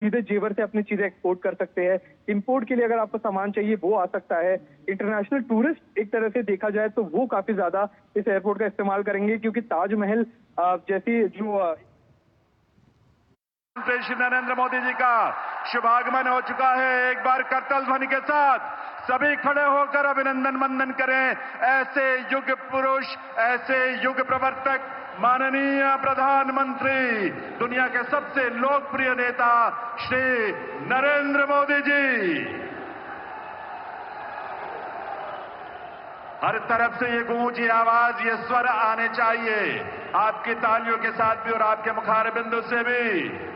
सीधे जेवर से अपनी चीजें एक्सपोर्ट कर सकते हैं। इंपोर्ट के लिए अगर आपको सामान चाहिए वो आ सकता है। इंटरनेशनल टूरिस्ट एक तरह से देखा जाए तो वो काफी ज्यादा इस एयरपोर्ट का इस्तेमाल करेंगे, क्योंकि ताजमहल जैसी जो श्री नरेंद्र मोदी जी का शुभागमन हो चुका है। एक बार करतल ध्वनि के साथ सभी खड़े होकर अभिनंदन वंदन करें ऐसे युग पुरुष, ऐसे युग प्रवर्तक, माननीय प्रधानमंत्री, दुनिया के सबसे लोकप्रिय नेता श्री नरेंद्र मोदी जी। हर तरफ से ये गूंज, ये आवाज, ये स्वर आने चाहिए, आपकी तालियों के साथ भी और आपके मुखार बिंदु से भी।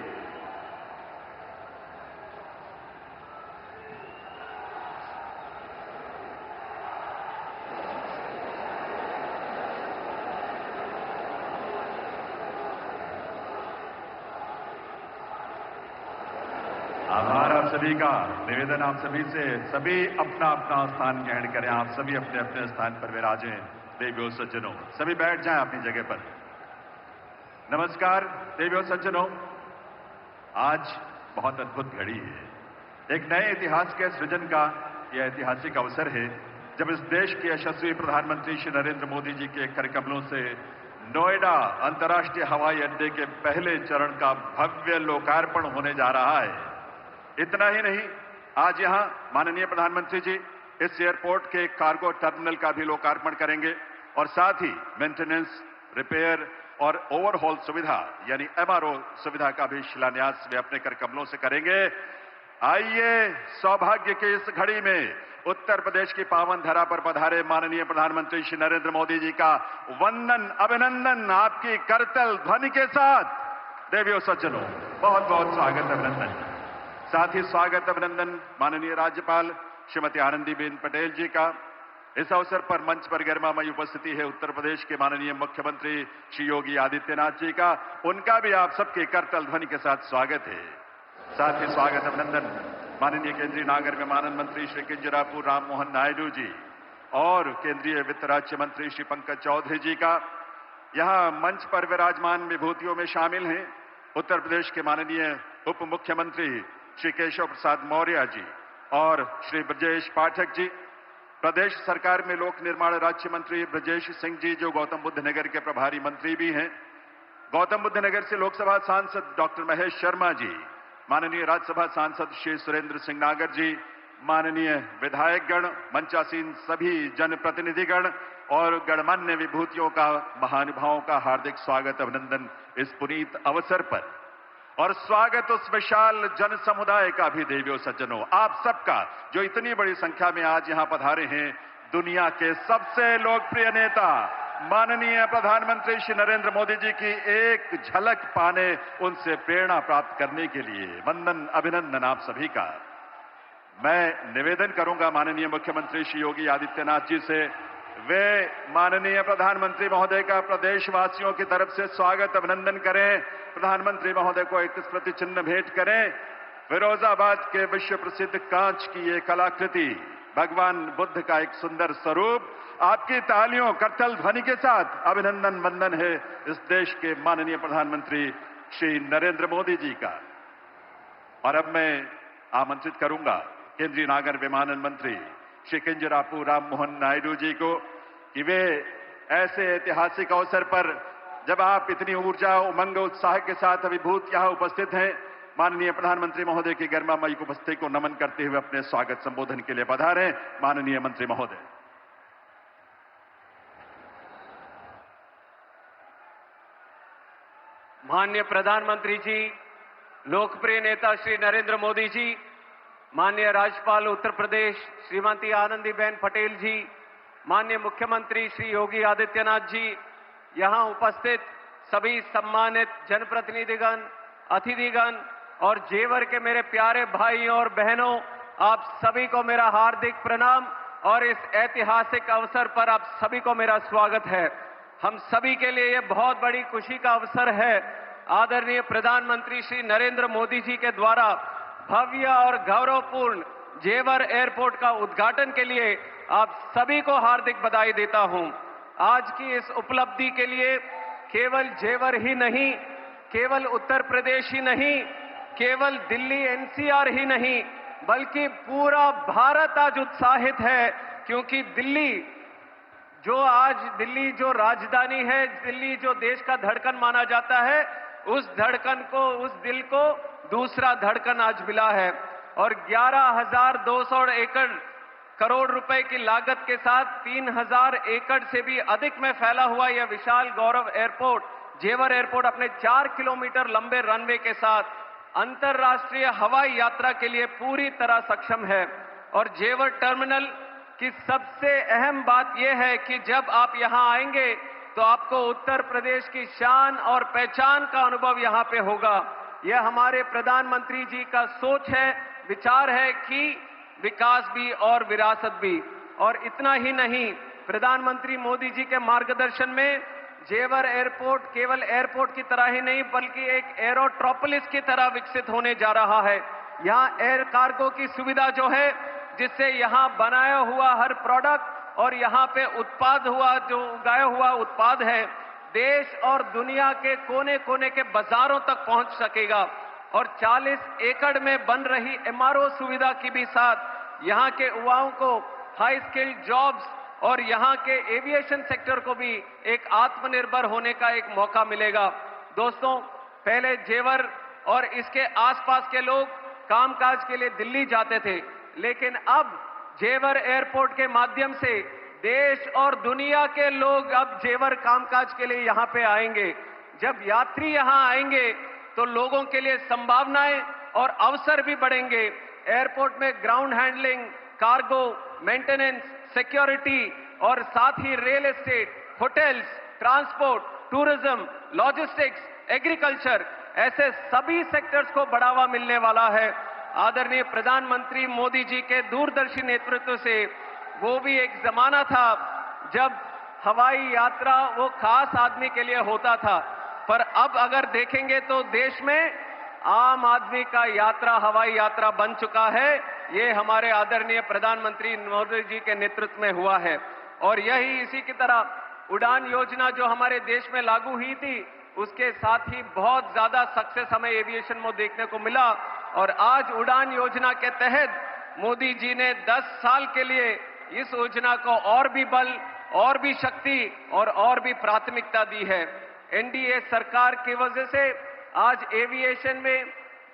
आभार आप सभी का। निवेदन आप सभी से, सभी अपना अपना स्थान ग्रहण करें। आप सभी अपने अपने स्थान पर विराजें। देवियों सज्जनों, सभी बैठ जाएं अपनी जगह पर। नमस्कार देवियों सज्जनों, आज बहुत अद्भुत घड़ी है। एक नए इतिहास के सृजन का यह ऐतिहासिक अवसर है जब इस देश के यशस्वी प्रधानमंत्री श्री नरेंद्र मोदी जी के करकमलों से नोएडा अंतर्राष्ट्रीय हवाई अड्डे के पहले चरण का भव्य लोकार्पण होने जा रहा है। इतना ही नहीं, आज यहां माननीय प्रधानमंत्री जी इस एयरपोर्ट के कार्गो टर्मिनल का भी लोकार्पण करेंगे और साथ ही मेंटेनेंस, रिपेयर और ओवरहॉल सुविधा यानी एमआरओ सुविधा का भी शिलान्यास वे अपने करकमलों से करेंगे। आइए, सौभाग्य की इस घड़ी में उत्तर प्रदेश की पावन धरा पर पधारे माननीय प्रधानमंत्री श्री नरेंद्र मोदी जी का वंदन, अभिनंदन आपकी करतल ध्वनि के साथ। देवियों सज्जनों, बहुत बहुत स्वागत, अभिनंदन। साथ ही स्वागत अभिनंदन माननीय राज्यपाल श्रीमती आनंदीबेन पटेल जी का। इस अवसर पर मंच पर गरिमामयी उपस्थिति है उत्तर प्रदेश के माननीय मुख्यमंत्री श्री योगी आदित्यनाथ जी का। उनका भी आप सबके करतल ध्वनि के साथ स्वागत है। साथ ही स्वागत अभिनंदन माननीय केंद्रीय नागर विमानन मंत्री श्री किंजरापू राममोहन नायडू जी और केंद्रीय वित्त राज्य मंत्री श्री पंकज चौधरी जी का। यहां मंच पर विराजमान विभूतियों में शामिल हैं उत्तर प्रदेश के माननीय उप मुख्यमंत्री श्री केशव प्रसाद मौर्य जी और श्री ब्रजेश पाठक जी, प्रदेश सरकार में लोक निर्माण राज्य मंत्री ब्रजेश सिंह जी जो गौतम बुद्ध नगर के प्रभारी मंत्री भी हैं, गौतम बुद्ध नगर से लोकसभा सांसद डॉक्टर महेश शर्मा जी, माननीय राज्यसभा सांसद श्री सुरेंद्र सिंह नागर जी, माननीय विधायकगण, मंचासीन सभी जनप्रतिनिधिगण और गणमान्य विभूतियों का, महानुभावों का हार्दिक स्वागत अभिनंदन इस पुनीत अवसर पर। और स्वागत उस विशाल जन समुदाय का भी देवियों सज्जनों, आप सबका जो इतनी बड़ी संख्या में आज यहां पधारे हैं। दुनिया के सबसे लोकप्रिय नेता माननीय प्रधानमंत्री श्री नरेंद्र मोदी जी की एक झलक पाने, उनसे प्रेरणा प्राप्त करने के लिए वंदन, अभिनंदन आप सभी का। मैं निवेदन करूंगा माननीय मुख्यमंत्री श्री योगी आदित्यनाथ जी से, वे माननीय प्रधानमंत्री महोदय का प्रदेशवासियों की तरफ से स्वागत अभिनंदन करें। प्रधानमंत्री महोदय को एक स्मृति चिन्ह भेंट करें। फिरोजाबाद के विश्व प्रसिद्ध कांच की ये कलाकृति, भगवान बुद्ध का एक सुंदर स्वरूप, आपकी तालियों, करतल ध्वनि के साथ अभिनंदन वंदन है इस देश के माननीय प्रधानमंत्री श्री नरेंद्र मोदी जी का। और अब मैं आमंत्रित करूंगा केंद्रीय नागर विमानन मंत्री श्री किंजरापू राममोहन नायडू जी को कि वे ऐसे ऐतिहासिक अवसर पर, जब आप इतनी ऊर्जा, उमंग, उत्साह के साथ अभिभूत यहां उपस्थित हैं, माननीय प्रधानमंत्री महोदय की गरिमामयी उपस्थिति को नमन करते हुए अपने स्वागत संबोधन के लिए पधारें। माननीय मंत्री महोदय। माननीय प्रधानमंत्री जी, लोकप्रिय नेता श्री नरेंद्र मोदी जी, माननीय राज्यपाल उत्तर प्रदेश श्रीमती आनंदीबेन पटेल जी, माननीय मुख्यमंत्री श्री योगी आदित्यनाथ जी, यहां उपस्थित सभी सम्मानित जनप्रतिनिधिगण, अतिथिगण और जेवर के मेरे प्यारे भाइयों और बहनों, आप सभी को मेरा हार्दिक प्रणाम और इस ऐतिहासिक अवसर पर आप सभी को मेरा स्वागत है। हम सभी के लिए यह बहुत बड़ी खुशी का अवसर है। आदरणीय प्रधानमंत्री श्री नरेंद्र मोदी जी के द्वारा भव्य और गौरवपूर्ण जेवर एयरपोर्ट का उद्घाटन के लिए आप सभी को हार्दिक बधाई देता हूं। आज की इस उपलब्धि के लिए केवल जेवर ही नहीं, केवल उत्तर प्रदेश ही नहीं, केवल दिल्ली एनसीआर ही नहीं बल्कि पूरा भारत आज उत्साहित है, क्योंकि दिल्ली जो राजधानी है, दिल्ली जो देश का धड़कन माना जाता है, उस धड़कन को, उस दिल को दूसरा धड़कन आज मिला है। और 11,200 करोड़ रुपए की लागत के साथ 3,000 एकड़ से भी अधिक में फैला हुआ यह विशाल गौरव एयरपोर्ट, जेवर एयरपोर्ट, अपने 4 किलोमीटर लंबे रनवे के साथ अंतर्राष्ट्रीय हवाई यात्रा के लिए पूरी तरह सक्षम है। और जेवर टर्मिनल की सबसे अहम बात यह है कि जब आप यहां आएंगे तो आपको उत्तर प्रदेश की शान और पहचान का अनुभव यहां पे होगा। यह हमारे प्रधानमंत्री जी का सोच है, विचार है कि विकास भी और विरासत भी। और इतना ही नहीं, प्रधानमंत्री मोदी जी के मार्गदर्शन में जेवर एयरपोर्ट केवल एयरपोर्ट की तरह ही नहीं बल्कि एक एरोट्रोपोलिस की तरह विकसित होने जा रहा है। यहां एयर कार्गो की सुविधा जो है, जिससे यहां बनाया हुआ हर प्रोडक्ट और यहां पे उत्पाद हुआ, जो उगाया हुआ उत्पाद है, देश और दुनिया के कोने कोने के बाजारों तक पहुंच सकेगा। और 40 एकड़ में बन रही एमआरओ सुविधा की भी साथ यहां के युवाओं को हाई स्किल्ड जॉब्स और यहां के एविएशन सेक्टर को भी एक आत्मनिर्भर होने का एक मौका मिलेगा। दोस्तों, पहले जेवर और इसके आसपास के लोग कामकाज के लिए दिल्ली जाते थे, लेकिन अब जेवर एयरपोर्ट के माध्यम से देश और दुनिया के लोग अब जेवर कामकाज के लिए यहां पे आएंगे। जब यात्री यहां आएंगे तो लोगों के लिए संभावनाएं और अवसर भी बढ़ेंगे। एयरपोर्ट में ground handling, cargo, maintenance, security और साथ ही real estate, hotels, transport, tourism, logistics, agriculture, ऐसे सभी सेक्टर्स को बढ़ावा मिलने वाला है। आदरणीय प्रधानमंत्री मोदी जी के दूरदर्शी नेतृत्व से वो भी एक जमाना था जब हवाई यात्रा वो खास आदमी के लिए होता था, पर अब अगर देखेंगे तो देश में आम आदमी का यात्रा हवाई यात्रा बन चुका है। ये हमारे आदरणीय प्रधानमंत्री मोदी जी के नेतृत्व में हुआ है। और यही इसी की तरह उड़ान योजना जो हमारे देश में लागू हुई थी, उसके साथ ही बहुत ज्यादा सक्सेस हमें एविएशन में देखने को मिला। और आज उड़ान योजना के तहत मोदी जी ने 10 साल के लिए इस योजना को और भी बल, और भी शक्ति और भी प्राथमिकता दी है। एनडीए सरकार की वजह से आज एविएशन में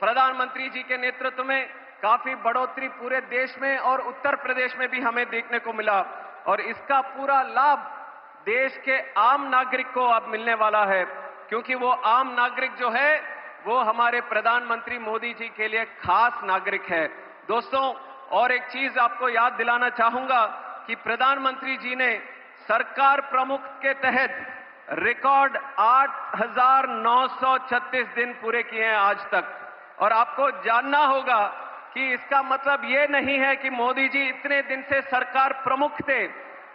प्रधानमंत्री जी के नेतृत्व में काफी बढ़ोतरी पूरे देश में और उत्तर प्रदेश में भी हमें देखने को मिला। और इसका पूरा लाभ देश के आम नागरिक को अब मिलने वाला है, क्योंकि वो आम नागरिक जो है वो हमारे प्रधानमंत्री मोदी जी के लिए खास नागरिक है। दोस्तों, और एक चीज आपको याद दिलाना चाहूंगा कि प्रधानमंत्री जी ने सरकार प्रमुख के तहत रिकॉर्ड 8,936 दिन पूरे किए हैं आज तक। और आपको जानना होगा कि इसका मतलब ये नहीं है कि मोदी जी इतने दिन से सरकार प्रमुख थे।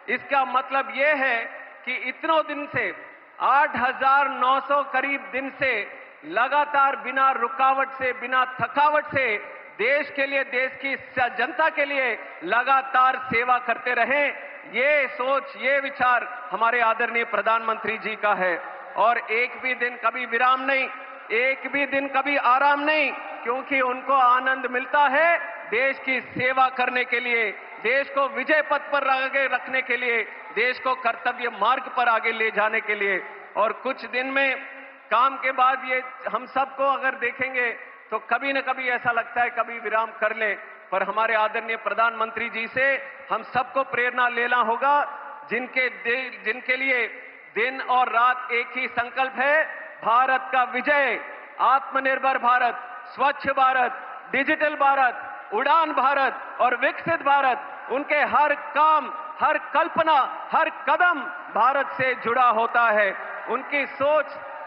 इसका मतलब ये है कि इतनों दिन से 8,900 करीब दिन से लगातार बिना रुकावट से, बिना थकावट से देश के लिए, देश की जनता के लिए लगातार सेवा करते रहे। ये सोच, ये विचार हमारे आदरणीय प्रधानमंत्री जी का है। और एक भी दिन कभी विराम नहीं, एक भी दिन कभी आराम नहीं, क्योंकि उनको आनंद मिलता है देश की सेवा करने के लिए, देश को विजय पथ पर आगे रखने के लिए, देश को कर्तव्य मार्ग पर आगे ले जाने के लिए। और कुछ दिन में काम के बाद ये हम सबको अगर देखेंगे तो कभी न कभी ऐसा लगता है कभी विराम कर ले, पर हमारे आदरणीय प्रधानमंत्री जी से हम सबको प्रेरणा लेना होगा, जिनके लिए दिन और रात एक ही संकल्प है, भारत का विजय, आत्मनिर्भर भारत, स्वच्छ भारत, डिजिटल भारत, उड़ान भारत और विकसित भारत। उनके हर काम, हर कल्पना, हर कदम भारत से जुड़ा होता है। उनकी सोच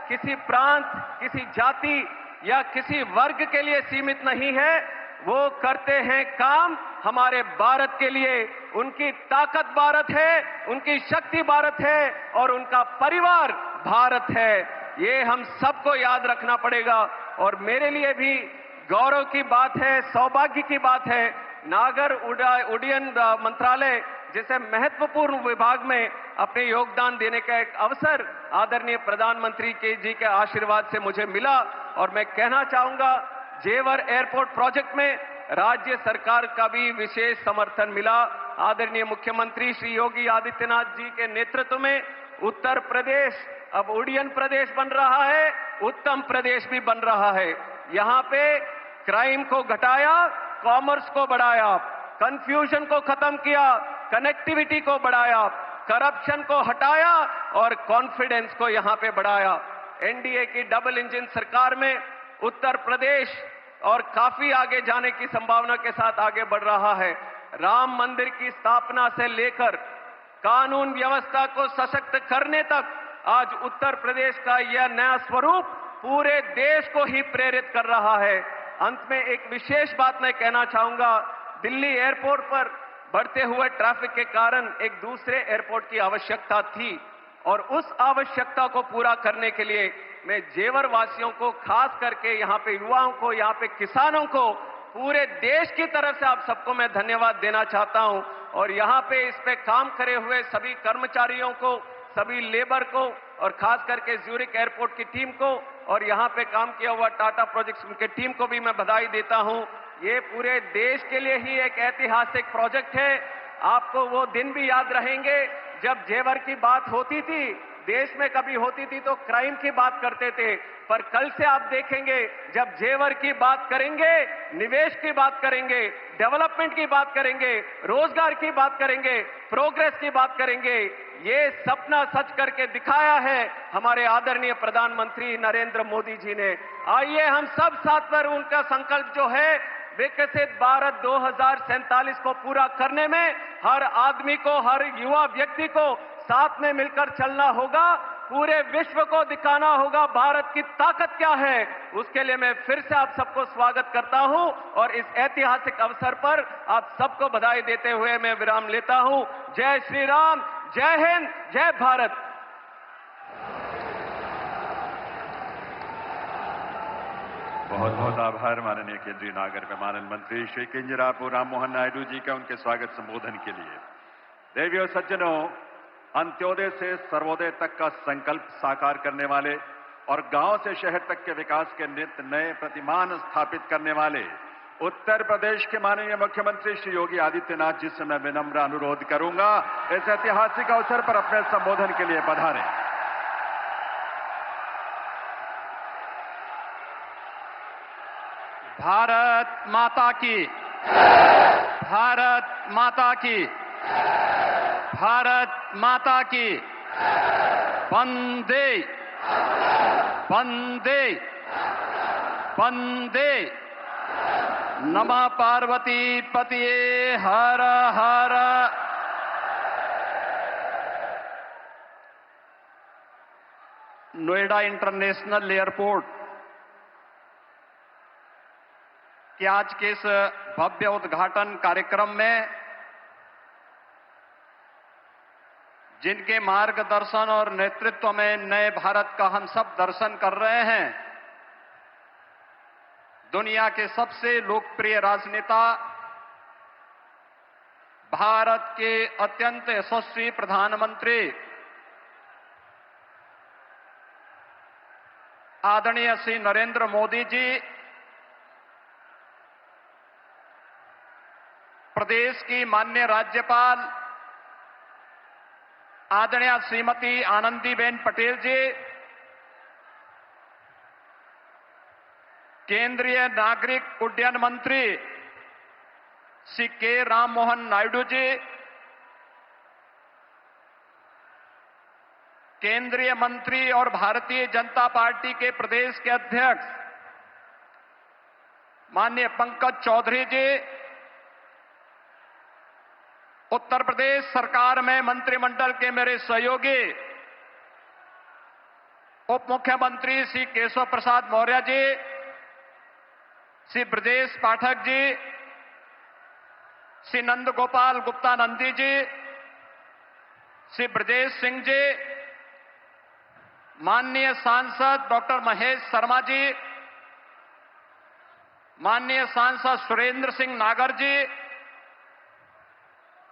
किसी प्रांत, किसी जाति या किसी वर्ग के लिए सीमित नहीं है। वो करते हैं काम हमारे भारत के लिए। उनकी ताकत भारत है, उनकी शक्ति भारत है और उनका परिवार भारत है। ये हम सबको याद रखना पड़ेगा। और मेरे लिए भी गौरव की बात है, सौभाग्य की बात है, नागर उड्डयन मंत्रालय जैसे महत्वपूर्ण विभाग में अपने योगदान देने का एक अवसर आदरणीय प्रधानमंत्री जी के आशीर्वाद से मुझे मिला। और मैं कहना चाहूंगा, जेवर एयरपोर्ट प्रोजेक्ट में राज्य सरकार का भी विशेष समर्थन मिला। आदरणीय मुख्यमंत्री श्री योगी आदित्यनाथ जी के नेतृत्व में उत्तर प्रदेश अब उड़ियन प्रदेश बन रहा है, उत्तम प्रदेश भी बन रहा है। यहां पे क्राइम को घटाया, कॉमर्स को बढ़ाया, कंफ्यूजन को खत्म किया, कनेक्टिविटी को बढ़ाया, करप्शन को हटाया और कॉन्फिडेंस को यहां पे बढ़ाया। एनडीए की डबल इंजन सरकार में उत्तर प्रदेश और काफी आगे जाने की संभावना के साथ आगे बढ़ रहा है। राम मंदिर की स्थापना से लेकर कानून व्यवस्था को सशक्त करने तक आज उत्तर प्रदेश का यह नया स्वरूप पूरे देश को ही प्रेरित कर रहा है। अंत में एक विशेष बात मैं कहना चाहूंगा, दिल्ली एयरपोर्ट पर बढ़ते हुए ट्रैफिक के कारण एक दूसरे एयरपोर्ट की आवश्यकता थी और उस आवश्यकता को पूरा करने के लिए मैं जेवर वासियों को, खास करके यहाँ पे युवाओं को, यहाँ पे किसानों को, पूरे देश की तरफ से आप सबको मैं धन्यवाद देना चाहता हूं। और यहाँ पे इस पे काम करे हुए सभी कर्मचारियों को, सभी लेबर को और खास करके ज्यूरिक एयरपोर्ट की टीम को और यहाँ पे काम किया हुआ टाटा प्रोजेक्ट्स की टीम को भी मैं बधाई देता हूं। ये पूरे देश के लिए ही एक ऐतिहासिक प्रोजेक्ट है। आपको वो दिन भी याद रहेंगे जब जेवर की बात होती थी, देश में कभी होती थी तो क्राइम की बात करते थे, पर कल से आप देखेंगे जब जेवर की बात करेंगे, निवेश की बात करेंगे, डेवलपमेंट की बात करेंगे, रोजगार की बात करेंगे, प्रोग्रेस की बात करेंगे। ये सपना सच करके दिखाया है हमारे आदरणीय प्रधानमंत्री नरेंद्र मोदी जी ने। आइए हम सब साथ पर उनका संकल्प जो है विकसित भारत 2047 को पूरा करने में हर आदमी को, हर युवा व्यक्ति को साथ में मिलकर चलना होगा। पूरे विश्व को दिखाना होगा भारत की ताकत क्या है। उसके लिए मैं फिर से आप सबको स्वागत करता हूं और इस ऐतिहासिक अवसर पर आप सबको बधाई देते हुए मैं विराम लेता हूं। जय श्री राम, जय हिंद, जय भारत। बहुत बहुत आभार माननीय केंद्रीय नागर विमानन मंत्री श्री किंजरापू राम मोहन नायडू जी का उनके स्वागत संबोधन के लिए। देवियों सज्जनों, अंत्योदय से सर्वोदय तक का संकल्प साकार करने वाले और गांव से शहर तक के विकास के नित नए प्रतिमान स्थापित करने वाले उत्तर प्रदेश के माननीय मुख्यमंत्री श्री योगी आदित्यनाथ जी से मैं विनम्र अनुरोध करूंगा इस ऐतिहासिक अवसर पर अपने संबोधन के लिए पधारें। भारत माता की, भारत माता की, भारत माता की। वंदे वंदे वंदे। नमः पार्वती पतिये हर हर। नोएडा इंटरनेशनल एयरपोर्ट कि आज के इस भव्य उद्घाटन कार्यक्रम में जिनके मार्गदर्शन और नेतृत्व में नए भारत का हम सब दर्शन कर रहे हैं, दुनिया के सबसे लोकप्रिय राजनेता, भारत के अत्यंत यशस्वी प्रधानमंत्री आदरणीय श्री नरेंद्र मोदी जी, प्रदेश की माननीय राज्यपाल आदरणीय श्रीमती आनंदीबेन पटेल जी, केंद्रीय नागरिक उड्डयन मंत्री श्री के राम मोहन नायडू जी, केंद्रीय मंत्री और भारतीय जनता पार्टी के प्रदेश के अध्यक्ष माननीय पंकज चौधरी जी, उत्तर प्रदेश सरकार में मंत्रिमंडल के मेरे सहयोगी उप मुख्यमंत्री श्री केशव प्रसाद मौर्य जी, श्री ब्रजेश पाठक जी, श्री नंद गोपाल गुप्ता नंदी जी, श्री ब्रजेश सिंह जी, माननीय सांसद डॉक्टर महेश शर्मा जी, माननीय सांसद सुरेंद्र सिंह नागर जी,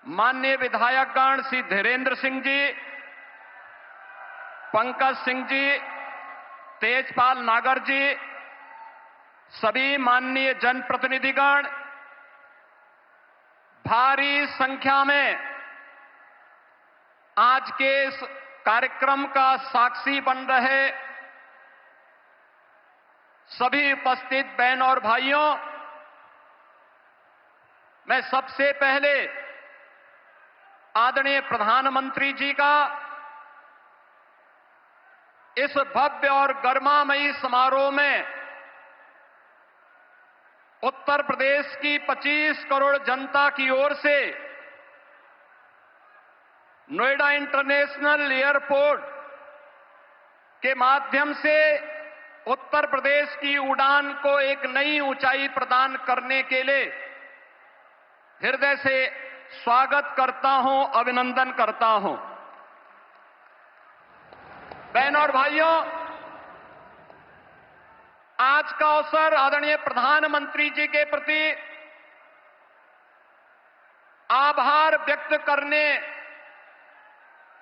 माननीय विधायकगण श्री धीरेन्द्र सिंह जी, पंकज सिंह जी, तेजपाल नागर जी, सभी माननीय जनप्रतिनिधिगण, भारी संख्या में आज के इस कार्यक्रम का साक्षी बन रहे सभी उपस्थित बहन और भाइयों, मैं सबसे पहले आदरणीय प्रधानमंत्री जी का इस भव्य और गरिमामयी समारोह में उत्तर प्रदेश की 25 करोड़ जनता की ओर से नोएडा इंटरनेशनल एयरपोर्ट के माध्यम से उत्तर प्रदेश की उड़ान को एक नई ऊंचाई प्रदान करने के लिए हृदय से स्वागत करता हूं, अभिनंदन करता हूं। बहनों और भाइयों, आज का अवसर आदरणीय प्रधानमंत्री जी के प्रति आभार व्यक्त करने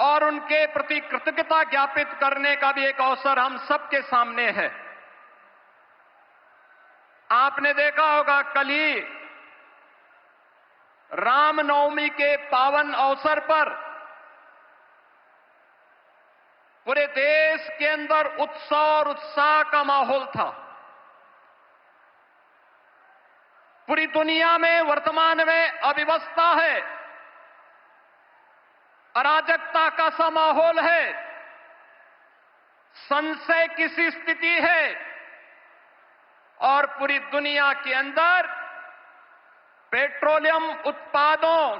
और उनके प्रति कृतज्ञता ज्ञापित करने का भी एक अवसर हम सबके सामने है। आपने देखा होगा, कल ही रामनवमी के पावन अवसर पर पूरे देश के अंदर उत्सव और उत्साह का माहौल था। पूरी दुनिया में वर्तमान में अव्यवस्था है, अराजकता का सा माहौल है, संशय की सी स्थिति है और पूरी दुनिया के अंदर पेट्रोलियम उत्पादों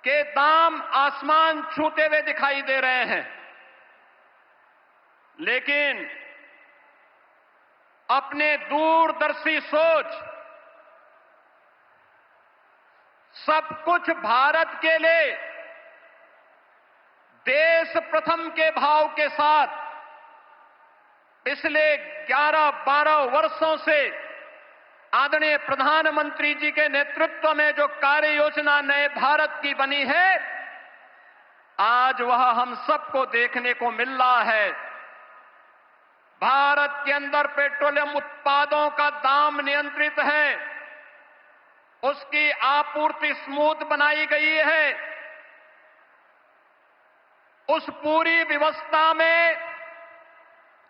के दाम आसमान छूते हुए दिखाई दे रहे हैं। लेकिन अपने दूरदर्शी सोच, सब कुछ भारत के लिए देश प्रथम के भाव के साथ पिछले 11-12 वर्षों से आदरणीय प्रधानमंत्री जी के नेतृत्व में जो कार्य योजना नए भारत की बनी है, आज वह हम सबको देखने को मिल रहा है। भारत के अंदर पेट्रोलियम उत्पादों का दाम नियंत्रित है, उसकी आपूर्ति स्मूथ बनाई गई है। उस पूरी व्यवस्था में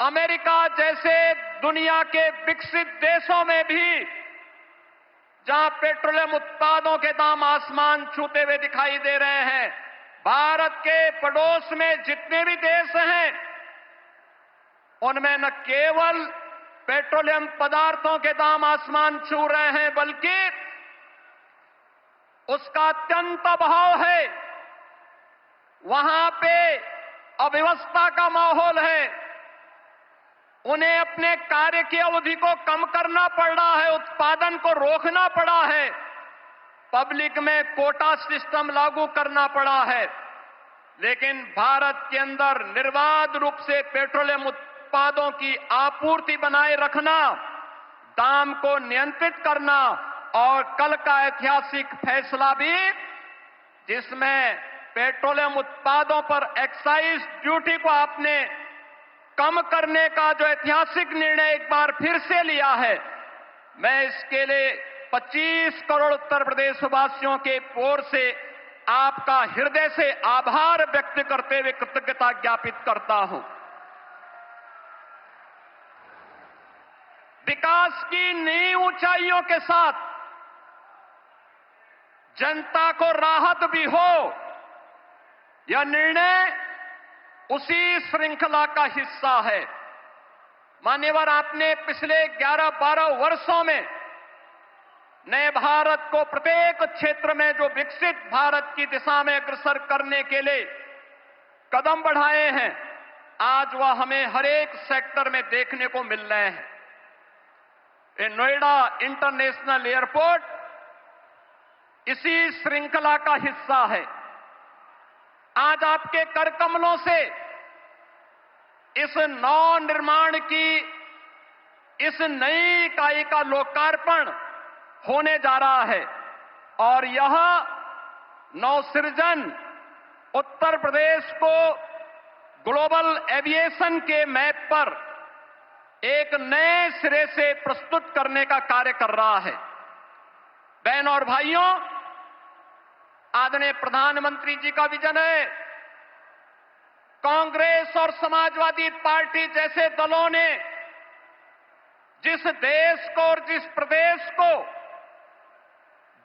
अमेरिका जैसे दुनिया के विकसित देशों में भी, जहां पेट्रोलियम उत्पादों के दाम आसमान छूते हुए दिखाई दे रहे हैं, भारत के पड़ोस में जितने भी देश हैं, उनमें न केवल पेट्रोलियम पदार्थों के दाम आसमान छू रहे हैं, बल्कि उसका अत्यंत अभाव है। वहां पे अव्यवस्था का माहौल है। उन्हें अपने कार्य की अवधि को कम करना पड़ रहा है, उत्पादन को रोकना पड़ा है, पब्लिक में कोटा सिस्टम लागू करना पड़ा है। लेकिन भारत के अंदर निर्बाध रूप से पेट्रोलियम उत्पादों की आपूर्ति बनाए रखना, दाम को नियंत्रित करना और कल का ऐतिहासिक फैसला भी, जिसमें पेट्रोलियम उत्पादों पर एक्साइज ड्यूटी को आपने कम करने का जो ऐतिहासिक निर्णय एक बार फिर से लिया है, मैं इसके लिए 25 करोड़ उत्तर प्रदेश वासियों के ओर से आपका हृदय से आभार व्यक्त करते हुए कृतज्ञता ज्ञापित करता हूं। विकास की नई ऊंचाइयों के साथ जनता को राहत भी हो, यह निर्णय उसी श्रृंखला का हिस्सा है। मान्यवर, आपने पिछले 11-12 वर्षों में नए भारत को प्रत्येक क्षेत्र में जो विकसित भारत की दिशा में अग्रसर करने के लिए कदम बढ़ाए हैं, आज वह हमें हर एक सेक्टर में देखने को मिल रहे हैं। ये नोएडा इंटरनेशनल एयरपोर्ट इसी श्रृंखला का हिस्सा है। आज आपके कर कमलों से इस नव निर्माण की इस नई इकाई का लोकार्पण होने जा रहा है और यह नवसृजन उत्तर प्रदेश को ग्लोबल एविएशन के मैप पर एक नए सिरे से प्रस्तुत करने का कार्य कर रहा है। बहनों और भाइयों, आदरणीय प्रधानमंत्री जी का विजन है। कांग्रेस और समाजवादी पार्टी जैसे दलों ने जिस देश को और जिस प्रदेश को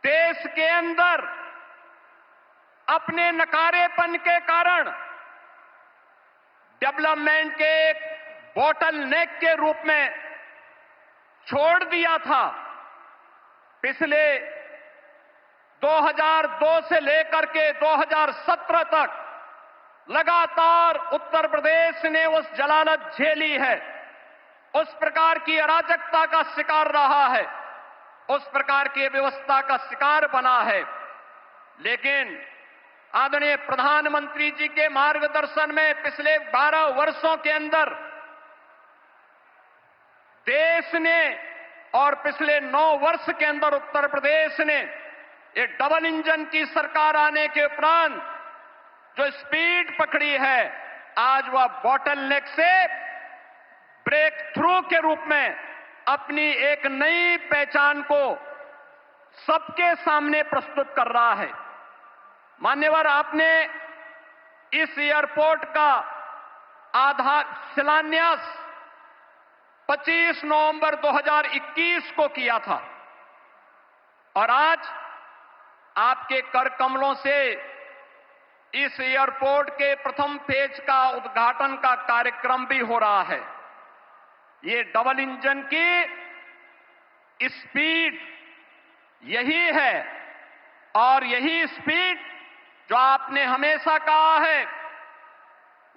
देश के अंदर अपने नकारेपन के कारण डेवलपमेंट के एक बॉटल नेक के रूप में छोड़ दिया था, पिछले 2002 से लेकर के 2017 तक लगातार उत्तर प्रदेश ने उस जलालत झेली है, उस प्रकार की अराजकता का शिकार रहा है, उस प्रकार की व्यवस्था का शिकार बना है। लेकिन आदरणीय प्रधानमंत्री जी के मार्गदर्शन में पिछले 12 वर्षों के अंदर देश ने और पिछले 9 वर्ष के अंदर उत्तर प्रदेश ने ये डबल इंजन की सरकार आने के उपरांत जो स्पीड पकड़ी है, आज वह बॉटल नेक से ब्रेक थ्रू के रूप में अपनी एक नई पहचान को सबके सामने प्रस्तुत कर रहा है। मान्यवर, आपने इस एयरपोर्ट का आधार शिलान्यास 25 नवंबर 2021 को किया था और आज आपके कर कमलों से इस एयरपोर्ट के प्रथम फेज का उद्घाटन का कार्यक्रम भी हो रहा है। ये डबल इंजन की स्पीड यही है और यही स्पीड जो आपने हमेशा कहा है,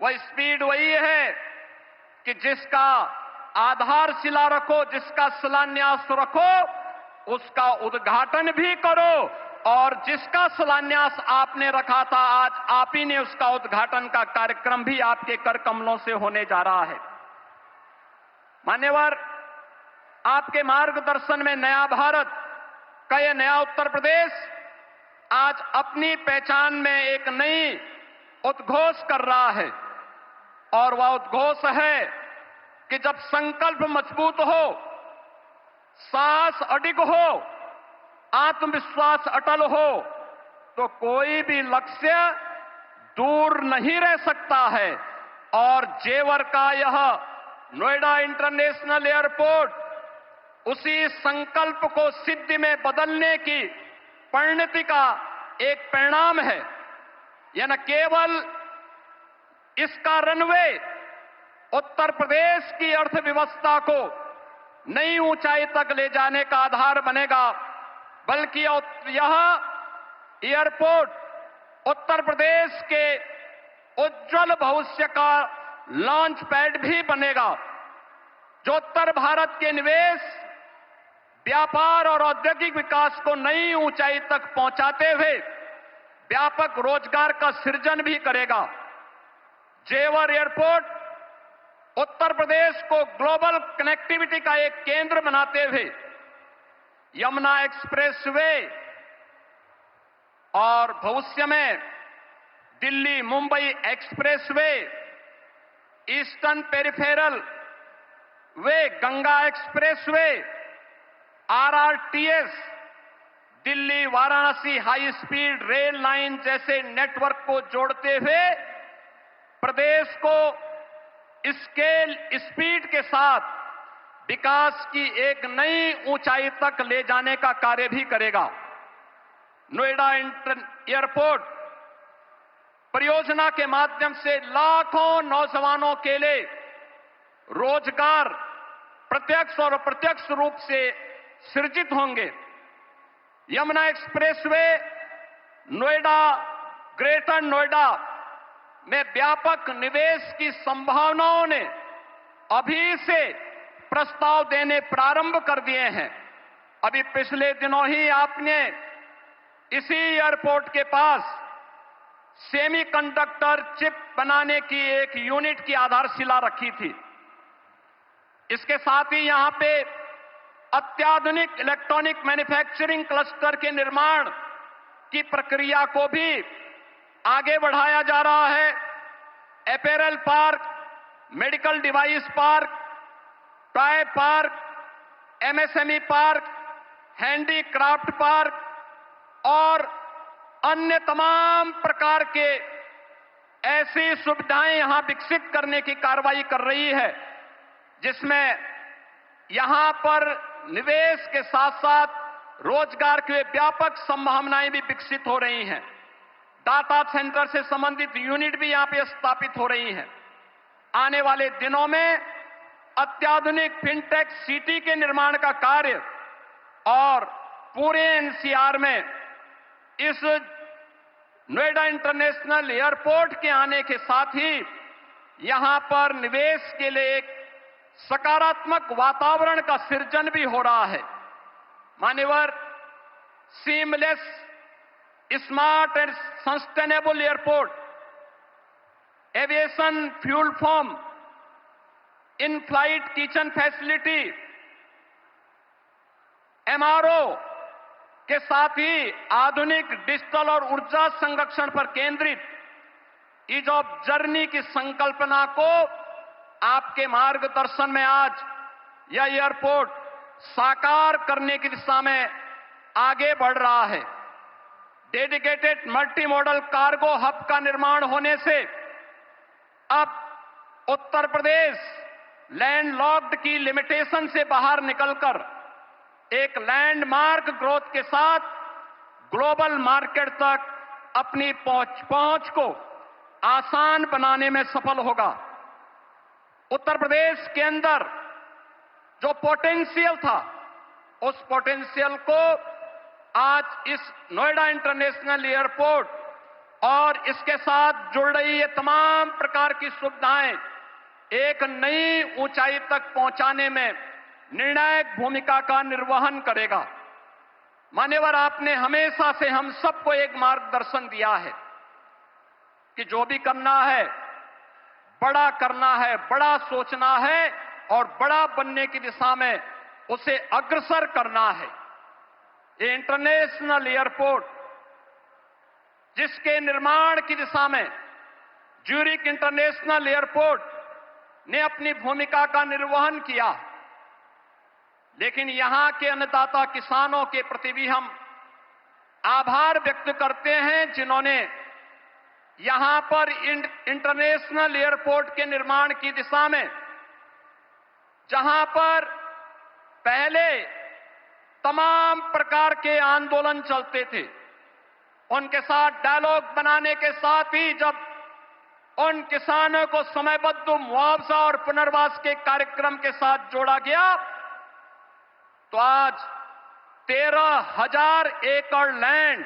वह स्पीड वही है कि जिसका आधारशिला रखो, जिसका शिलान्यास रखो, उसका उद्घाटन भी करो और जिसका शिलान्यास आपने रखा था, आज आप ही ने उसका उद्घाटन का कार्यक्रम भी आपके कर कमलों से होने जा रहा है। मान्यवर, आपके मार्गदर्शन में नया भारत का यह नया उत्तर प्रदेश आज अपनी पहचान में एक नई उद्घोष कर रहा है और वह उद्घोष है कि जब संकल्प मजबूत हो, साहस अडिग हो, आत्मविश्वास अटल हो, तो कोई भी लक्ष्य दूर नहीं रह सकता है। और जेवर का यह नोएडा इंटरनेशनल एयरपोर्ट उसी संकल्प को सिद्धि में बदलने की परिणति का एक परिणाम है। यह न केवल इसका रनवे उत्तर प्रदेश की अर्थव्यवस्था को नई ऊंचाई तक ले जाने का आधार बनेगा, बल्कि यह एयरपोर्ट उत्तर प्रदेश के उज्जवल भविष्य का लॉन्च पैड भी बनेगा, जो उत्तर भारत के निवेश, व्यापार और औद्योगिक विकास को नई ऊंचाई तक पहुंचाते हुए व्यापक रोजगार का सृजन भी करेगा। जेवर एयरपोर्ट उत्तर प्रदेश को ग्लोबल कनेक्टिविटी का एक केंद्र बनाते हुए यमुना एक्सप्रेसवे और भविष्य में Delhi Mumbai expressway, eastern peripheral way, Ganga expressway, RRTS, Delhi Varanasi high speed rail line जैसे नेटवर्क को जोड़ते हुए प्रदेश को स्केल स्पीड के साथ विकास की एक नई ऊंचाई तक ले जाने का कार्य भी करेगा। नोएडा एयरपोर्ट परियोजना के माध्यम से लाखों नौजवानों के लिए रोजगार प्रत्यक्ष और अप्रत्यक्ष रूप से सृजित होंगे। यमुना एक्सप्रेसवे नोएडा, ग्रेटर नोएडा में व्यापक निवेश की संभावनाओं ने अभी से प्रस्ताव देने प्रारंभ कर दिए हैं। अभी पिछले दिनों ही आपने इसी एयरपोर्ट के पास सेमीकंडक्टर चिप बनाने की एक यूनिट की आधारशिला रखी थी। इसके साथ ही यहां पे अत्याधुनिक इलेक्ट्रॉनिक मैन्युफैक्चरिंग क्लस्टर के निर्माण की प्रक्रिया को भी आगे बढ़ाया जा रहा है। Apparel park, medical device park, toy park, MSME park, handicraft park और अन्य तमाम प्रकार के ऐसी सुविधाएं यहां विकसित करने की कार्रवाई कर रही है, जिसमें यहां पर निवेश के साथ साथ रोजगार की व्यापक संभावनाएं भी विकसित हो रही हैं। डाटा सेंटर से संबंधित यूनिट भी यहां पे स्थापित हो रही हैं। आने वाले दिनों में अत्याधुनिक फिनटेक सिटी के निर्माण का कार्य और पूरे एनसीआर में इस नोएडा इंटरनेशनल एयरपोर्ट के आने के साथ ही यहां पर निवेश के लिए एक सकारात्मक वातावरण का सृजन भी हो रहा है। मान्यवर, seamless, smart and sustainable airport, aviation fuel form, in flight kitchen facility, MRO के साथ ही आधुनिक डिजिटल और ऊर्जा संरक्षण पर केंद्रित ईज ऑफ जर्नी की संकल्पना को आपके मार्गदर्शन में आज यह एयरपोर्ट साकार करने की दिशा में आगे बढ़ रहा है। Dedicated multi modal cargo hub का निर्माण होने से अब उत्तर प्रदेश लैंडलॉक्ड की लिमिटेशन से बाहर निकलकर एक लैंडमार्क ग्रोथ के साथ ग्लोबल मार्केट तक अपनी पहुंच को आसान बनाने में सफल होगा। उत्तर प्रदेश के अंदर जो पोटेंशियल था, उस पोटेंशियल को आज इस नोएडा इंटरनेशनल एयरपोर्ट और इसके साथ जुड़ रही ये तमाम प्रकार की सुविधाएं एक नई ऊंचाई तक पहुंचाने में निर्णायक भूमिका का निर्वहन करेगा। मान्यवर, आपने हमेशा से हम सबको एक मार्गदर्शन दिया है कि जो भी करना है, बड़ा करना है, बड़ा सोचना है और बड़ा बनने की दिशा में उसे अग्रसर करना है। ये इंटरनेशनल एयरपोर्ट जिसके निर्माण की दिशा में ज्यूरिक इंटरनेशनल एयरपोर्ट ने अपनी भूमिका का निर्वहन किया, लेकिन यहां के अन्नदाता किसानों के प्रति भी हम आभार व्यक्त करते हैं, जिन्होंने यहां पर इंटरनेशनल एयरपोर्ट के निर्माण की दिशा में, जहां पर पहले तमाम प्रकार के आंदोलन चलते थे, उनके साथ डायलॉग बनाने के साथ ही जब उन किसानों को समयबद्ध मुआवजा और पुनर्वास के कार्यक्रम के साथ जोड़ा गया, तो आज 13,000 एकड़ लैंड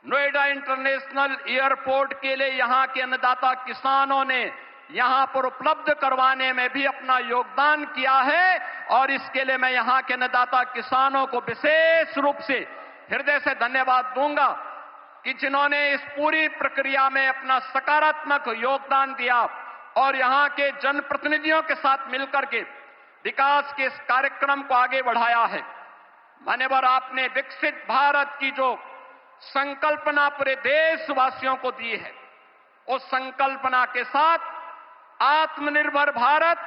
नोएडा इंटरनेशनल एयरपोर्ट के लिए यहां के अन्नदाता किसानों ने यहां पर उपलब्ध करवाने में भी अपना योगदान किया है। और इसके लिए मैं यहां के अन्नदाता किसानों को विशेष रूप से हृदय से धन्यवाद दूंगा कि जिन्होंने इस पूरी प्रक्रिया में अपना सकारात्मक योगदान दिया और यहां के जनप्रतिनिधियों के साथ मिलकर के विकास के इस कार्यक्रम को आगे बढ़ाया है। मान्यवर, आपने विकसित भारत की जो संकल्पना पूरे देशवासियों को दी है, उस संकल्पना के साथ आत्मनिर्भर भारत,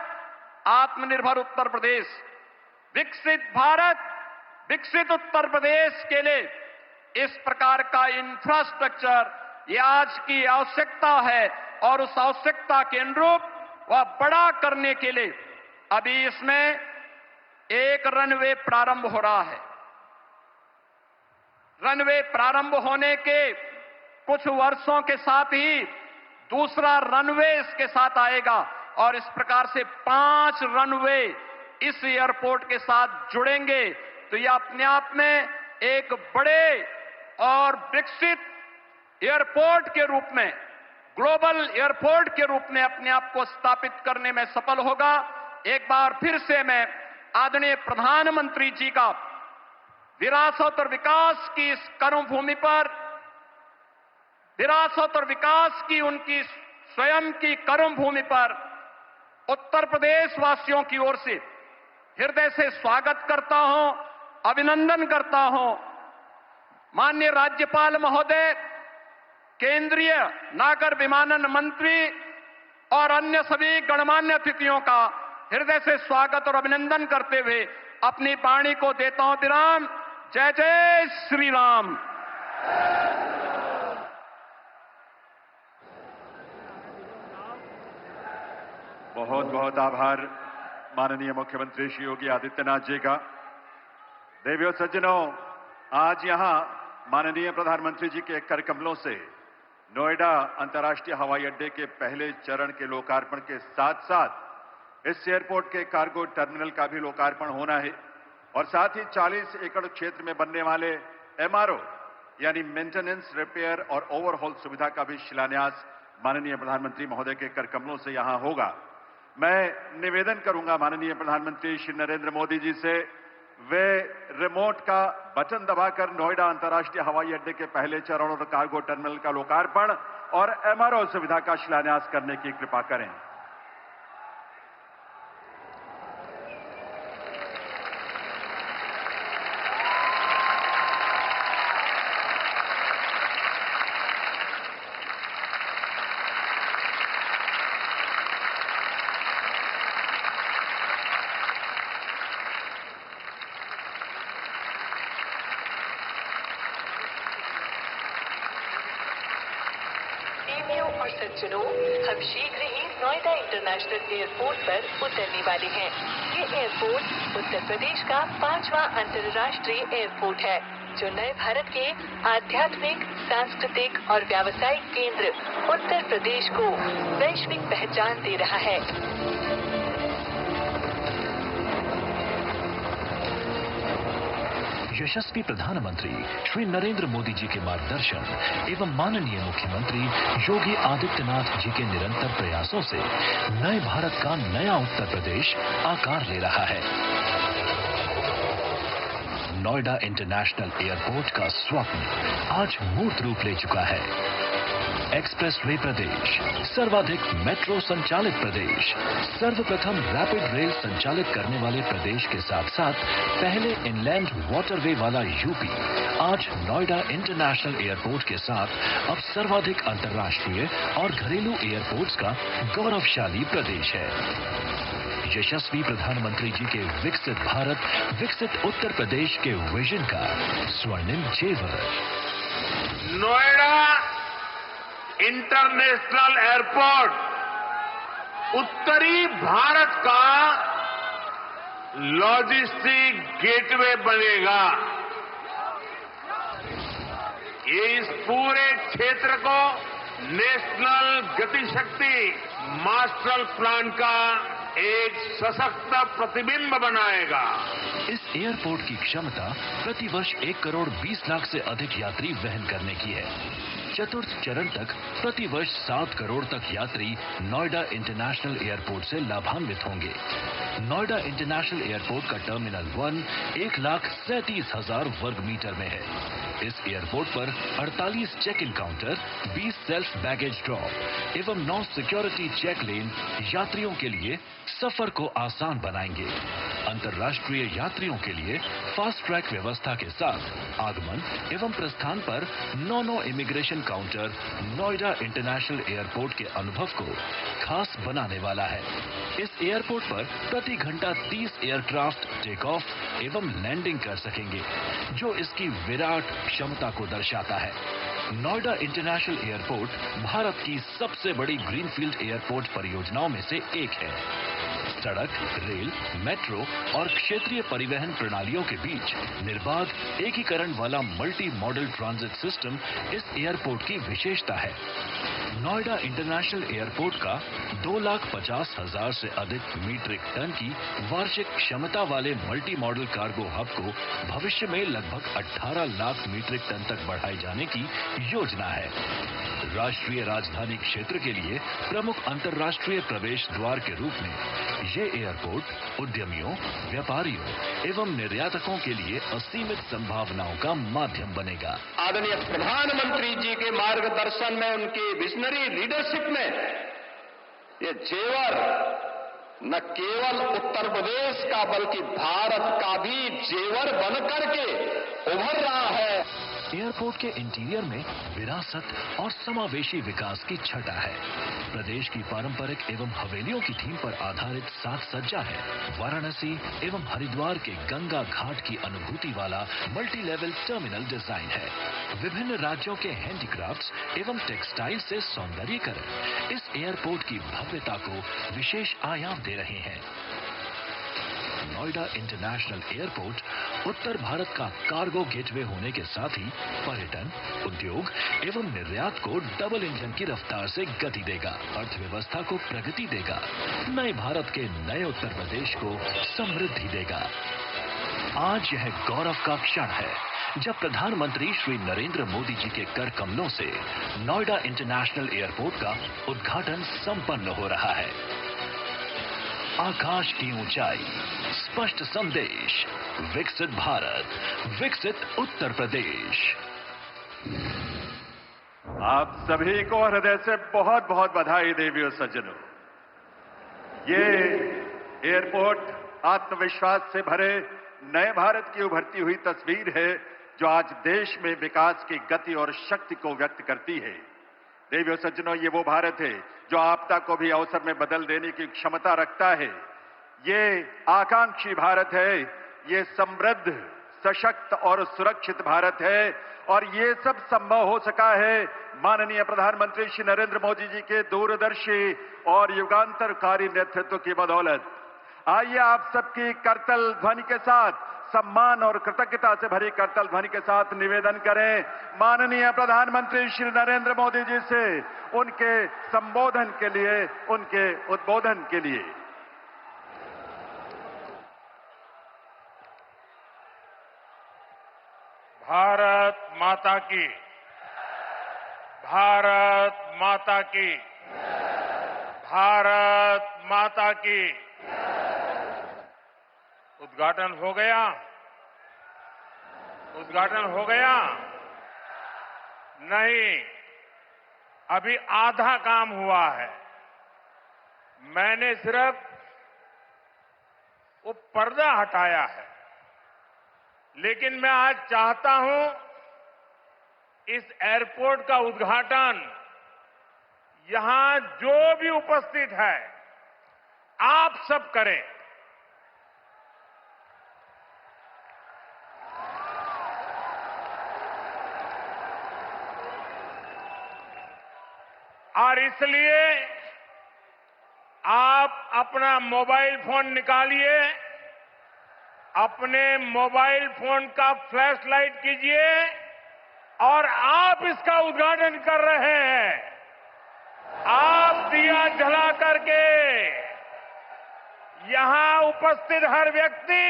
आत्मनिर्भर उत्तर प्रदेश, विकसित भारत, विकसित उत्तर प्रदेश के लिए इस प्रकार का इंफ्रास्ट्रक्चर ये आज की आवश्यकता है और उस आवश्यकता के अनुरूप वह बड़ा करने के लिए अभी इसमें एक रनवे प्रारंभ हो रहा है। रनवे प्रारंभ होने के कुछ वर्षों के साथ ही दूसरा रनवे इसके साथ आएगा और इस प्रकार से 5 रनवे इस एयरपोर्ट के साथ जुड़ेंगे। तो यह अपने आप में एक बड़े और विकसित एयरपोर्ट के रूप में, ग्लोबल एयरपोर्ट के रूप में अपने आप को स्थापित करने में सफल होगा। एक बार फिर से मैं आदरणीय प्रधानमंत्री जी का विरासत और विकास की इस कर्मभूमि पर, विरासत और विकास की उनकी स्वयं की कर्मभूमि पर उत्तर प्रदेश वासियों की ओर से हृदय से स्वागत करता हूं, अभिनंदन करता हूं। माननीय राज्यपाल महोदय, केंद्रीय नागर विमानन मंत्री और अन्य सभी गणमान्य अतिथियों का हृदय से स्वागत और अभिनंदन करते हुए अपनी वाणी को देता हूं विराम। जय जय श्री राम। बहुत बहुत आभार माननीय मुख्यमंत्री श्री योगी आदित्यनाथ जी का। देवियों सज्जनों, आज यहां माननीय प्रधानमंत्री जी के कर कमलों से नोएडा अंतर्राष्ट्रीय हवाई अड्डे के पहले चरण के लोकार्पण के साथ साथ इस एयरपोर्ट के कार्गो टर्मिनल का भी लोकार्पण होना है और साथ ही 40 एकड़ क्षेत्र में बनने वाले एमआरओ यानी मेंटेनेंस, रिपेयर और ओवरहॉल सुविधा का भी शिलान्यास माननीय प्रधानमंत्री महोदय के कर कमलों से यहां होगा। मैं निवेदन करूंगा माननीय प्रधानमंत्री श्री नरेंद्र मोदी जी से वे रिमोट का बटन दबाकर नोएडा अंतर्राष्ट्रीय हवाई अड्डे के पहले चरण और कार्गो टर्मिनल का लोकार्पण और एमआरओ सुविधा का शिलान्यास करने की कृपा करें। देवियों और सज्जनों, हम शीघ्र ही नोएडा इंटरनेशनल एयरपोर्ट पर उतरने वाले हैं। ये एयरपोर्ट उत्तर प्रदेश का 5वां अंतर्राष्ट्रीय एयरपोर्ट है, जो नए भारत के आध्यात्मिक, सांस्कृतिक और व्यावसायिक केंद्र उत्तर प्रदेश को वैश्विक पहचान दे रहा है। यशस्वी प्रधानमंत्री श्री नरेंद्र मोदी जी के मार्गदर्शन एवं माननीय मुख्यमंत्री योगी आदित्यनाथ जी के निरंतर प्रयासों से नए भारत का नया उत्तर प्रदेश आकार ले रहा है। नोएडा इंटरनेशनल एयरपोर्ट का स्वप्न आज मूर्त रूप ले चुका है। एक्सप्रेसवे प्रदेश, सर्वाधिक मेट्रो संचालित प्रदेश, सर्वप्रथम रैपिड रेल संचालित करने वाले प्रदेश के साथ साथ पहले इनलैंड वाटरवे वाला यूपी आज नोएडा इंटरनेशनल एयरपोर्ट के साथ अब सर्वाधिक अंतर्राष्ट्रीय और घरेलू एयरपोर्ट्स का गौरवशाली प्रदेश है। यशस्वी प्रधानमंत्री जी के विकसित भारत, विकसित उत्तर प्रदेश के विजन का स्वर्णिम जेवर। नोएडा इंटरनेशनल एयरपोर्ट उत्तरी भारत का लॉजिस्टिक गेटवे बनेगा। ये इस पूरे क्षेत्र को नेशनल गतिशक्ति मास्टर प्लान का एक सशक्त प्रतिबिंब बनाएगा। इस एयरपोर्ट की क्षमता प्रति वर्ष 1 करोड़ 20 लाख से अधिक यात्री वहन करने की है। चतुर्थ चरण तक प्रति वर्ष 7 करोड़ तक यात्री नोएडा इंटरनेशनल एयरपोर्ट से लाभान्वित होंगे। नोएडा इंटरनेशनल एयरपोर्ट का टर्मिनल 1 1,37,000 वर्ग मीटर में है। इस एयरपोर्ट पर 48 check in counter, 20 self baggage drop एवं 9 सिक्योरिटी चेक लेन यात्रियों के लिए सफर को आसान बनाएंगे। अंतर्राष्ट्रीय यात्रियों के लिए फास्ट ट्रैक व्यवस्था के साथ आगमन एवं प्रस्थान पर 9 immigration counter Noida international airport के अनुभव को खास बनाने वाला है। इस एयरपोर्ट पर प्रति घंटा 30 एयरक्राफ्ट टेक ऑफ एवं लैंडिंग कर सकेंगे, जो इसकी विराट क्षमता को दर्शाता है। नोएडा इंटरनेशनल एयरपोर्ट भारत की सबसे बड़ी ग्रीनफील्ड एयरपोर्ट परियोजनाओं में से एक है। सड़क, रेल, मेट्रो और क्षेत्रीय परिवहन प्रणालियों के बीच निर्बाध एकीकरण वाला मल्टी मॉडल ट्रांजिट सिस्टम इस एयरपोर्ट की विशेषता है। नोएडा इंटरनेशनल एयरपोर्ट का 2,50,000 से अधिक मीट्रिक टन की वार्षिक क्षमता वाले मल्टी मॉडल कार्गो हब को भविष्य में लगभग 18 लाख मीट्रिक टन तक बढ़ाए जाने की योजना है। राष्ट्रीय राजधानी क्षेत्र के लिए प्रमुख अंतर्राष्ट्रीय प्रवेश द्वार के रूप में ये एयरपोर्ट उद्यमियों, व्यापारियों एवं निर्यातकों के लिए असीमित संभावनाओं का माध्यम बनेगा। आदरणीय प्रधानमंत्री जी के मार्गदर्शन में, उनकी विजनरी लीडरशिप में ये जेवर न केवल उत्तर प्रदेश का बल्कि भारत का भी जेवर बनकर के उभर रहा है। एयरपोर्ट के इंटीरियर में विरासत और समावेशी विकास की छटा है। प्रदेश की पारंपरिक एवं हवेलियों की थीम पर आधारित साज सज्जा है। वाराणसी एवं हरिद्वार के गंगा घाट की अनुभूति वाला मल्टी लेवल टर्मिनल डिजाइन है। विभिन्न राज्यों के हैंडीक्राफ्ट्स एवं टेक्सटाइल से सौंदर्यीकरण इस एयरपोर्ट की भव्यता को विशेष आयाम दे रहे हैं। नोएडा इंटरनेशनल एयरपोर्ट उत्तर भारत का कार्गो गेटवे होने के साथ ही पर्यटन, उद्योग एवं निर्यात को डबल इंजन की रफ्तार से गति देगा, अर्थव्यवस्था को प्रगति देगा, नए भारत के नए उत्तर प्रदेश को समृद्धि देगा। आज यह गौरव का क्षण है जब प्रधानमंत्री श्री नरेंद्र मोदी जी के कर कमलों से नोएडा इंटरनेशनल एयरपोर्ट का उद्घाटन संपन्न हो रहा है। आकाश की ऊंचाई, स्पष्ट संदेश, विकसित भारत, विकसित उत्तर प्रदेश। आप सभी को हृदय से बहुत बहुत बधाई देवियों सज्जनों। ये एयरपोर्ट आत्मविश्वास से भरे नए भारत की उभरती हुई तस्वीर है जो आज देश में विकास की गति और शक्ति को व्यक्त करती है। देवियों सज्जनों, ये वो भारत है जो आपदा को भी अवसर में बदल देने की क्षमता रखता है। ये आकांक्षी भारत है, ये समृद्ध, सशक्त और सुरक्षित भारत है और ये सब संभव हो सका है माननीय प्रधानमंत्री श्री नरेंद्र मोदी जी के दूरदर्शी और युगांतरकारी नेतृत्व की बदौलत। आइए आप सबकी करतल ध्वनि के साथ, सम्मान और कृतज्ञता से भरी करतल ध्वनि के साथ निवेदन करें माननीय प्रधानमंत्री श्री नरेंद्र मोदी जी से उनके संबोधन के लिए, उनके उद्बोधन के लिए। भारत माता की, भारत माता की, भारत माता की। उद्घाटन हो गया, उद्घाटन हो गया? नहीं, अभी आधा काम हुआ है। मैंने सिर्फ वो पर्दा हटाया है, लेकिन मैं आज चाहता हूं इस एयरपोर्ट का उद्घाटन यहां जो भी उपस्थित है आप सब करें। और इसलिए आप अपना मोबाइल फोन निकालिए, अपने मोबाइल फोन का फ्लैश लाइट कीजिए और आप इसका उद्घाटन कर रहे हैं। आप दिया जला करके यहां उपस्थित हर व्यक्ति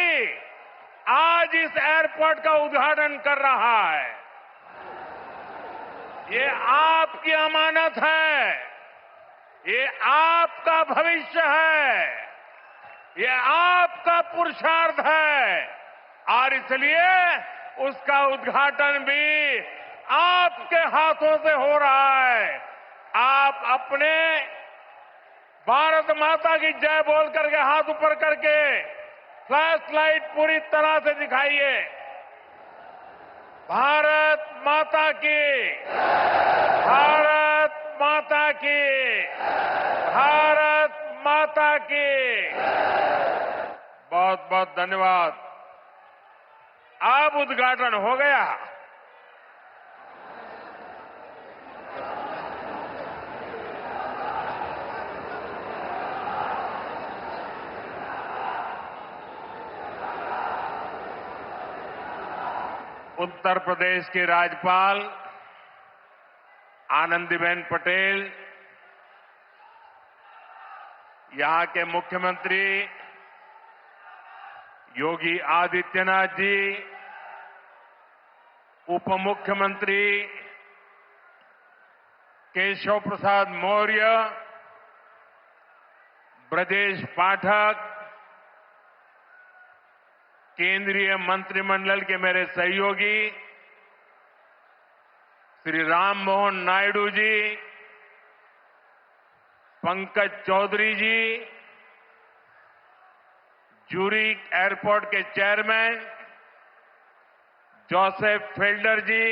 आज इस एयरपोर्ट का उद्घाटन कर रहा है। ये आपकी अमानत है, ये आपका भविष्य है, ये आपका पुरुषार्थ है और इसलिए उसका उद्घाटन भी आपके हाथों से हो रहा है। आप अपने भारत माता की जय बोल करके हाथ ऊपर करके फ्लैश लाइट पूरी तरह से दिखाइए। भारत माता की, भारत माता की, भारत माता की। बहुत बहुत धन्यवाद। अब उद्घाटन हो गया। उत्तर प्रदेश के राज्यपाल आनंदीबेन पटेल, यहां के मुख्यमंत्री योगी आदित्यनाथ जी, उप मुख्यमंत्री केशव प्रसाद मौर्य, ब्रजेश पाठक, केंद्रीय मंत्रिमंडल के मेरे सहयोगी श्री राम मोहन नायडू जी, पंकज चौधरी जी, ज्यूरिख एयरपोर्ट के चेयरमैन जोसेफ फेल्डर जी,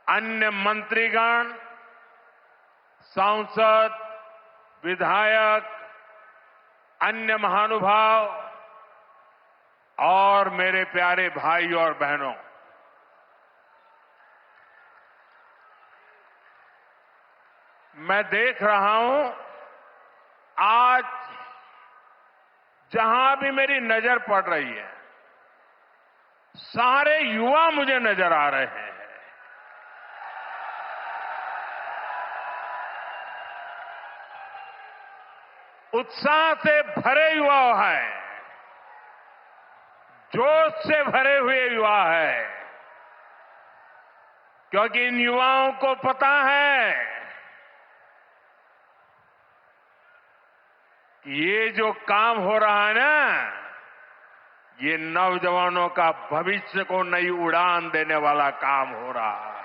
अन्य मंत्रीगण, सांसद, विधायक, अन्य महानुभाव और मेरे प्यारे भाई और बहनों, मैं देख रहा हूं आज जहां भी मेरी नजर पड़ रही है, सारे युवा मुझे नजर आ रहे हैं। उत्साह से भरे युवा हैं, जोश से भरे हुए युवा हैं, क्योंकि इन युवाओं को पता है कि ये जो काम हो रहा है ना, ये नौजवानों का भविष्य को नई उड़ान देने वाला काम हो रहा है।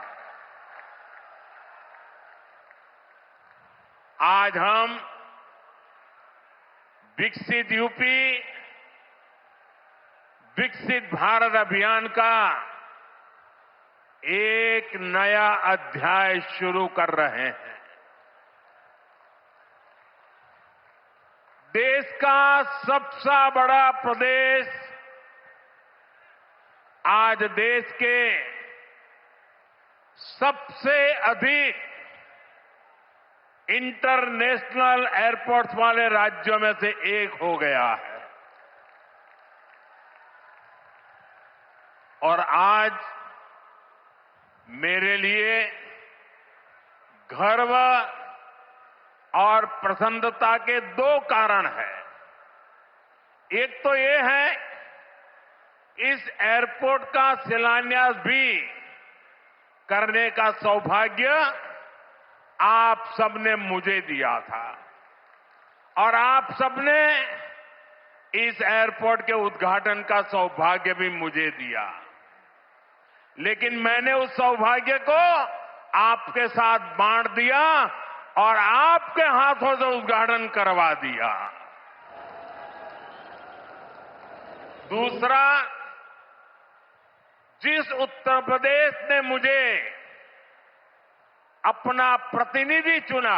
आज हम विकसित यूपी, विकसित भारत अभियान का एक नया अध्याय शुरू कर रहे हैं। देश का सबसे बड़ा प्रदेश आज देश के सबसे अधिक इंटरनेशनल एयरपोर्ट्स वाले राज्यों में से एक हो गया है। और आज मेरे लिए गर्व और प्रसन्नता के दो कारण हैं। एक तो ये है, इस एयरपोर्ट का शिलान्यास भी करने का सौभाग्य आप सबने मुझे दिया था और आप सबने इस एयरपोर्ट के उद्घाटन का सौभाग्य भी मुझे दिया। लेकिन मैंने उस सौभाग्य को आपके साथ बांट दिया और आपके हाथों से उद्घाटन करवा दिया। दूसरा, जिस उत्तर प्रदेश ने मुझे अपना प्रतिनिधि चुना,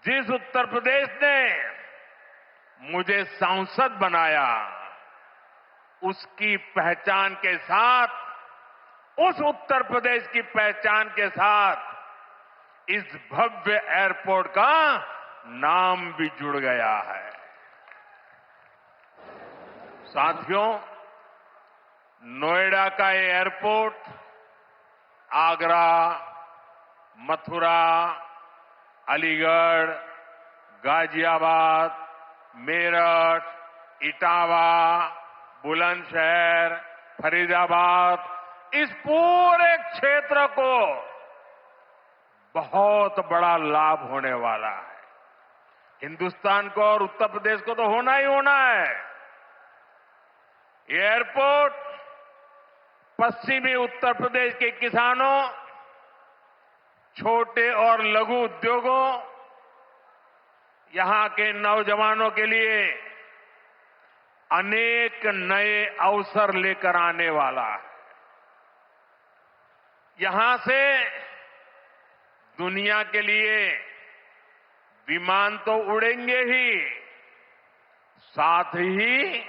जिस उत्तर प्रदेश ने मुझे सांसद बनाया, उसकी पहचान के साथ, उस उत्तर प्रदेश की पहचान के साथ इस भव्य एयरपोर्ट का नाम भी जुड़ गया है। साथियों, नोएडा का ये एयरपोर्ट आगरा, मथुरा, अलीगढ़, गाजियाबाद, मेरठ, इटावा, बुलंदशहर, फरीदाबाद, इस पूरे क्षेत्र को बहुत बड़ा लाभ होने वाला है। हिंदुस्तान को और उत्तर प्रदेश को तो होना ही होना है। एयरपोर्ट पश्चिमी उत्तर प्रदेश के किसानों, छोटे और लघु उद्योगों, यहां के नौजवानों के लिए अनेक नए अवसर लेकर आने वाला है। यहां से दुनिया के लिए विमान तो उड़ेंगे ही, साथ ही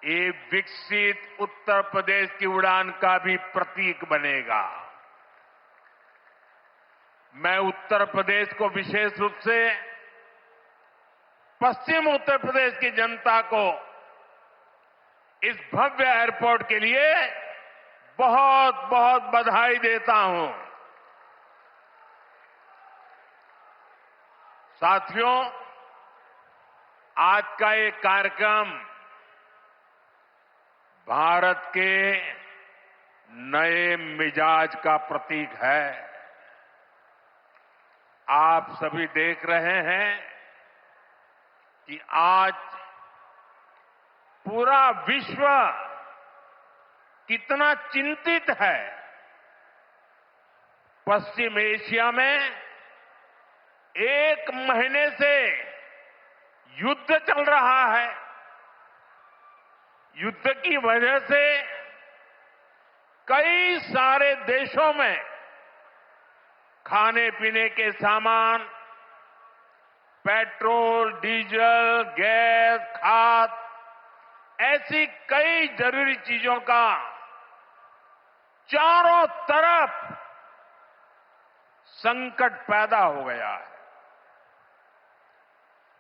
ये विकसित उत्तर प्रदेश की उड़ान का भी प्रतीक बनेगा। मैं उत्तर प्रदेश को विशेष रूप से पश्चिम उत्तर प्रदेश की जनता को इस भव्य एयरपोर्ट के लिए बहुत बहुत बधाई देता हूं। साथियों, आज का ये कार्यक्रम भारत के नए मिजाज का प्रतीक है। आप सभी देख रहे हैं कि आज पूरा विश्व कितना चिंतित है। पश्चिम एशिया में 1 महीने से युद्ध चल रहा है। युद्ध की वजह से कई सारे देशों में खाने पीने के सामान, पेट्रोल, डीजल, गैस, खाद, ऐसी कई जरूरी चीजों का चारों तरफ संकट पैदा हो गया है।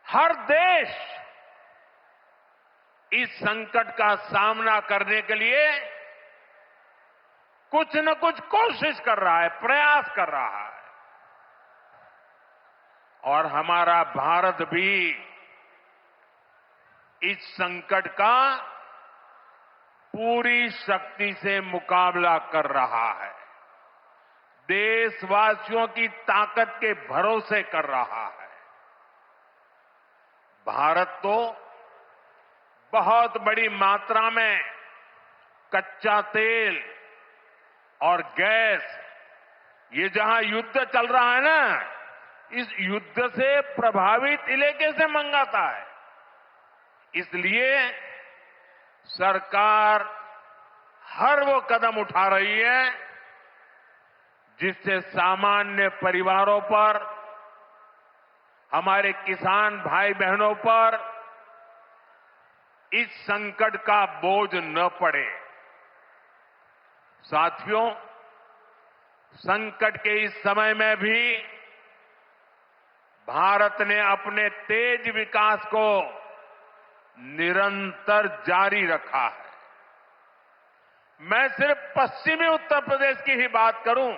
हर देश इस संकट का सामना करने के लिए कुछ न कुछ कोशिश कर रहा है, प्रयास कर रहा है। और हमारा भारत भी इस संकट का पूरी शक्ति से मुकाबला कर रहा है, देशवासियों की ताकत के भरोसे कर रहा है। भारत तो बहुत बड़ी मात्रा में कच्चा तेल और गैस, ये जहां युद्ध चल रहा है ना, इस युद्ध से प्रभावित इलाके से मंगाता है। इसलिए सरकार हर वो कदम उठा रही है जिससे सामान्य परिवारों पर, हमारे किसान भाई बहनों पर इस संकट का बोझ न पड़े। साथियों, संकट के इस समय में भी भारत ने अपने तेज विकास को निरंतर जारी रखा है। मैं सिर्फ पश्चिमी उत्तर प्रदेश की ही बात करूं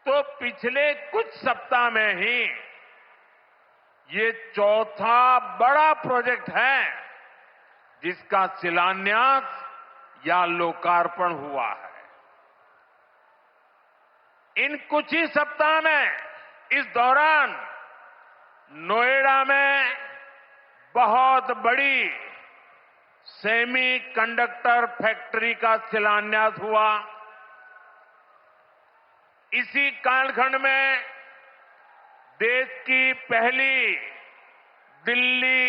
तो पिछले कुछ सप्ताह में ही ये चौथा बड़ा प्रोजेक्ट है जिसका शिलान्यास या लोकार्पण हुआ है। इन कुछ ही सप्ताह में, इस दौरान नोएडा में बहुत बड़ी सेमी कंडक्टर फैक्ट्री का शिलान्यास हुआ। इसी कालखंड में देश की पहली दिल्ली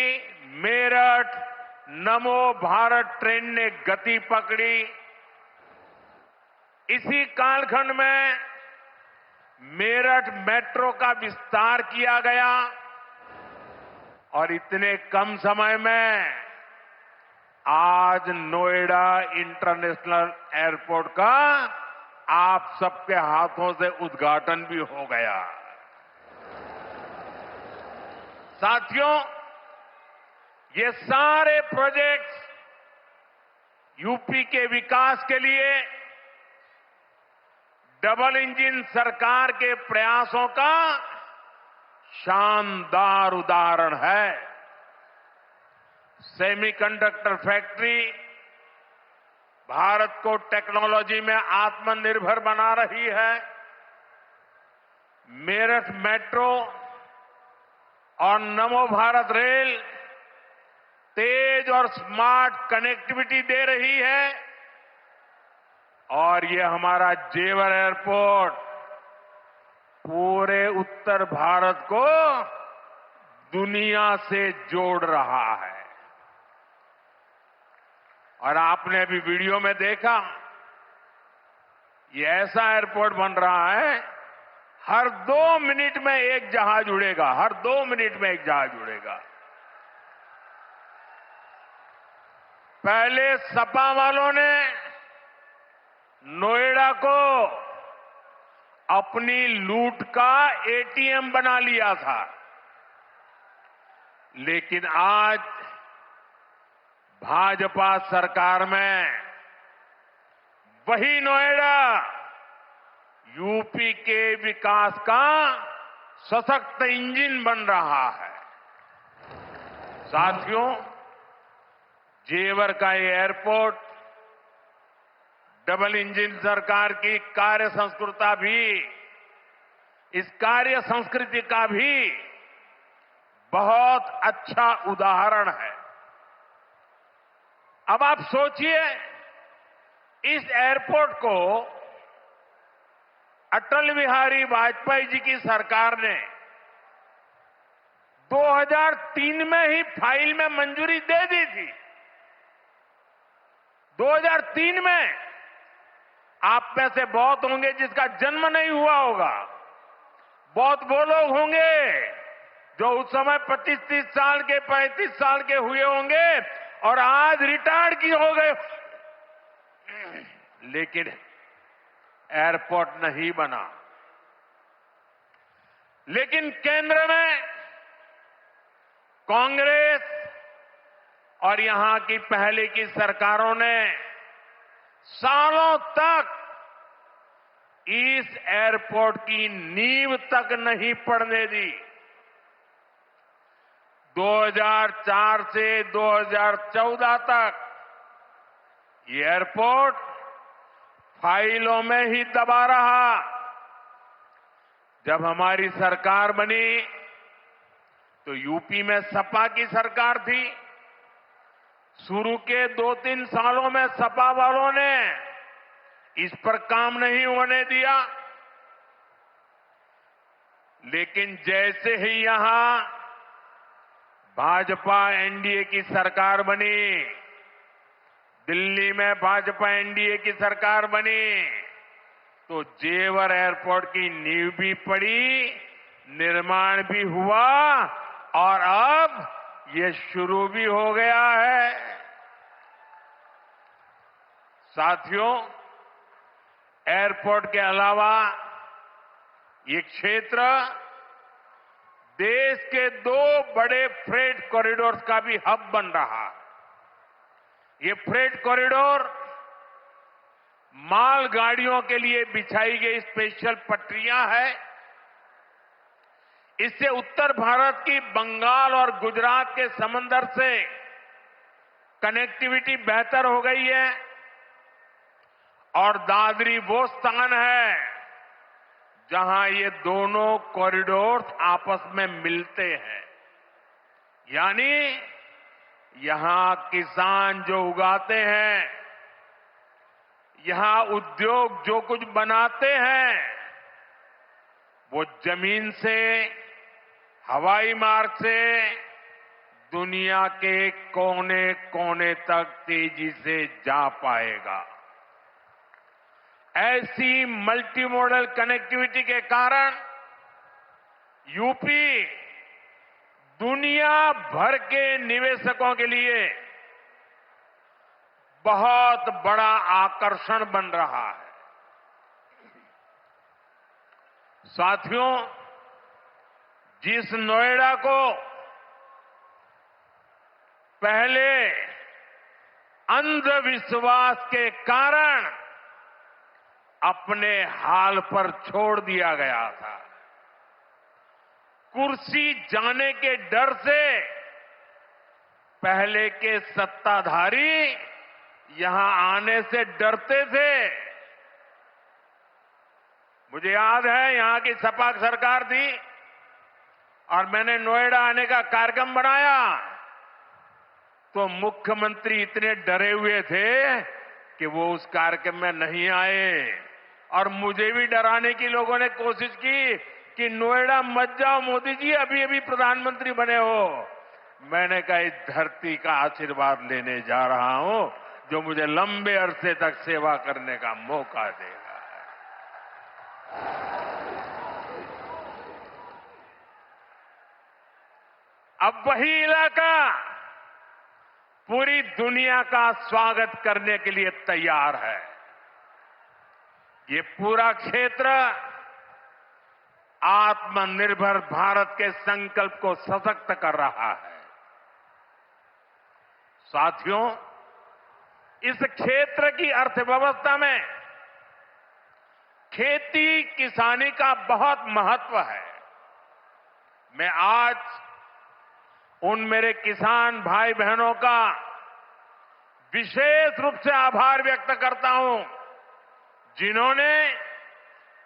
मेरठ नमो भारत ट्रेन ने गति पकड़ी। इसी कालखंड में मेरठ मेट्रो का विस्तार किया गया और इतने कम समय में आज नोएडा इंटरनेशनल एयरपोर्ट का आप सबके हाथों से उद्घाटन भी हो गया। साथियों, ये सारे प्रोजेक्ट्स यूपी के विकास के लिए डबल इंजन सरकार के प्रयासों का शानदार उदाहरण है। सेमीकंडक्टर फैक्ट्री भारत को टेक्नोलॉजी में आत्मनिर्भर बना रही है। मेरठ मेट्रो और नमो भारत रेल तेज और स्मार्ट कनेक्टिविटी दे रही है और ये हमारा जेवर एयरपोर्ट पूरे उत्तर भारत को दुनिया से जोड़ रहा है। और आपने अभी वीडियो में देखा, ये ऐसा एयरपोर्ट बन रहा है, हर 2 मिनट में एक जहाज उड़ेगा, हर 2 मिनट में एक जहाज उड़ेगा। पहले सपा वालों ने नोएडा को अपनी लूट का एटीएम बना लिया था, लेकिन आज भाजपा सरकार में वही नोएडा यूपी के विकास का सशक्त इंजन बन रहा है। साथियों, जेवर का ये एयरपोर्ट डबल इंजन सरकार की कार्य संस्कृति का भी बहुत अच्छा उदाहरण है। अब आप सोचिए, इस एयरपोर्ट को अटल बिहारी वाजपेयी जी की सरकार ने 2003 में ही फाइल में मंजूरी दे दी थी। 2003 में आप में से बहुत होंगे जिसका जन्म नहीं हुआ होगा। बहुत वो लोग होंगे जो उस समय 25-30 साल के, 35 साल के हुए होंगे और आज रिटायर्ड की हो गए। लेकिन एयरपोर्ट नहीं बना। लेकिन केंद्र में कांग्रेस और यहां की पहले की सरकारों ने सालों तक इस एयरपोर्ट की नींव तक नहीं पड़ने दी। 2004 से 2014 तक ये एयरपोर्ट फाइलों में ही दबा रहा। जब हमारी सरकार बनी तो यूपी में सपा की सरकार थी। शुरू के 2-3 सालों में सपा वालों ने इस पर काम नहीं होने दिया। लेकिन जैसे ही यहां भाजपा एनडीए की सरकार बनी, दिल्ली में भाजपा एनडीए की सरकार बनी, तो जेवर एयरपोर्ट की नींव भी पड़ी, निर्माण भी हुआ और अब ये शुरू भी हो गया है। साथियों, एयरपोर्ट के अलावा ये क्षेत्र देश के 2 बड़े फ्रेट कॉरिडोर का भी हब बन रहा है। ये फ्रेट कॉरिडोर मालगाड़ियों के लिए बिछाई गई स्पेशल पटरियां हैं। इससे उत्तर भारत की बंगाल और गुजरात के समंदर से कनेक्टिविटी बेहतर हो गई है और दादरी वो स्थान है जहां ये दोनों कॉरिडोर आपस में मिलते हैं। यानी यहां किसान जो उगाते हैं, यहां उद्योग जो कुछ बनाते हैं, वो जमीन से, हवाई मार्ग से दुनिया के कोने कोने तक तेजी से जा पाएगा। ऐसी मल्टी मॉडल कनेक्टिविटी के कारण यूपी दुनिया भर के निवेशकों के लिए बहुत बड़ा आकर्षण बन रहा है। साथियों, जिस नोएडा को पहले अंधविश्वास के कारण अपने हाल पर छोड़ दिया गया था, कुर्सी जाने के डर से पहले के सत्ताधारी यहां आने से डरते थे। मुझे याद है यहां की सपा सरकार थी और मैंने नोएडा आने का कार्यक्रम बनाया तो मुख्यमंत्री इतने डरे हुए थे कि वो उस कार्यक्रम में नहीं आए और मुझे भी डराने की लोगों ने कोशिश की कि नोएडा मत जाओ मोदी जी, अभी अभी प्रधानमंत्री बने हो। मैंने कहा इस धरती का आशीर्वाद लेने जा रहा हूं जो मुझे लंबे अरसे तक सेवा करने का मौका देगा। अब वही इलाका पूरी दुनिया का स्वागत करने के लिए तैयार है। ये पूरा क्षेत्र आत्मनिर्भर भारत के संकल्प को सशक्त कर रहा है। साथियों, इस क्षेत्र की अर्थव्यवस्था में खेती किसानी का बहुत महत्व है। मैं आज उन मेरे किसान भाई बहनों का विशेष रूप से आभार व्यक्त करता हूं जिन्होंने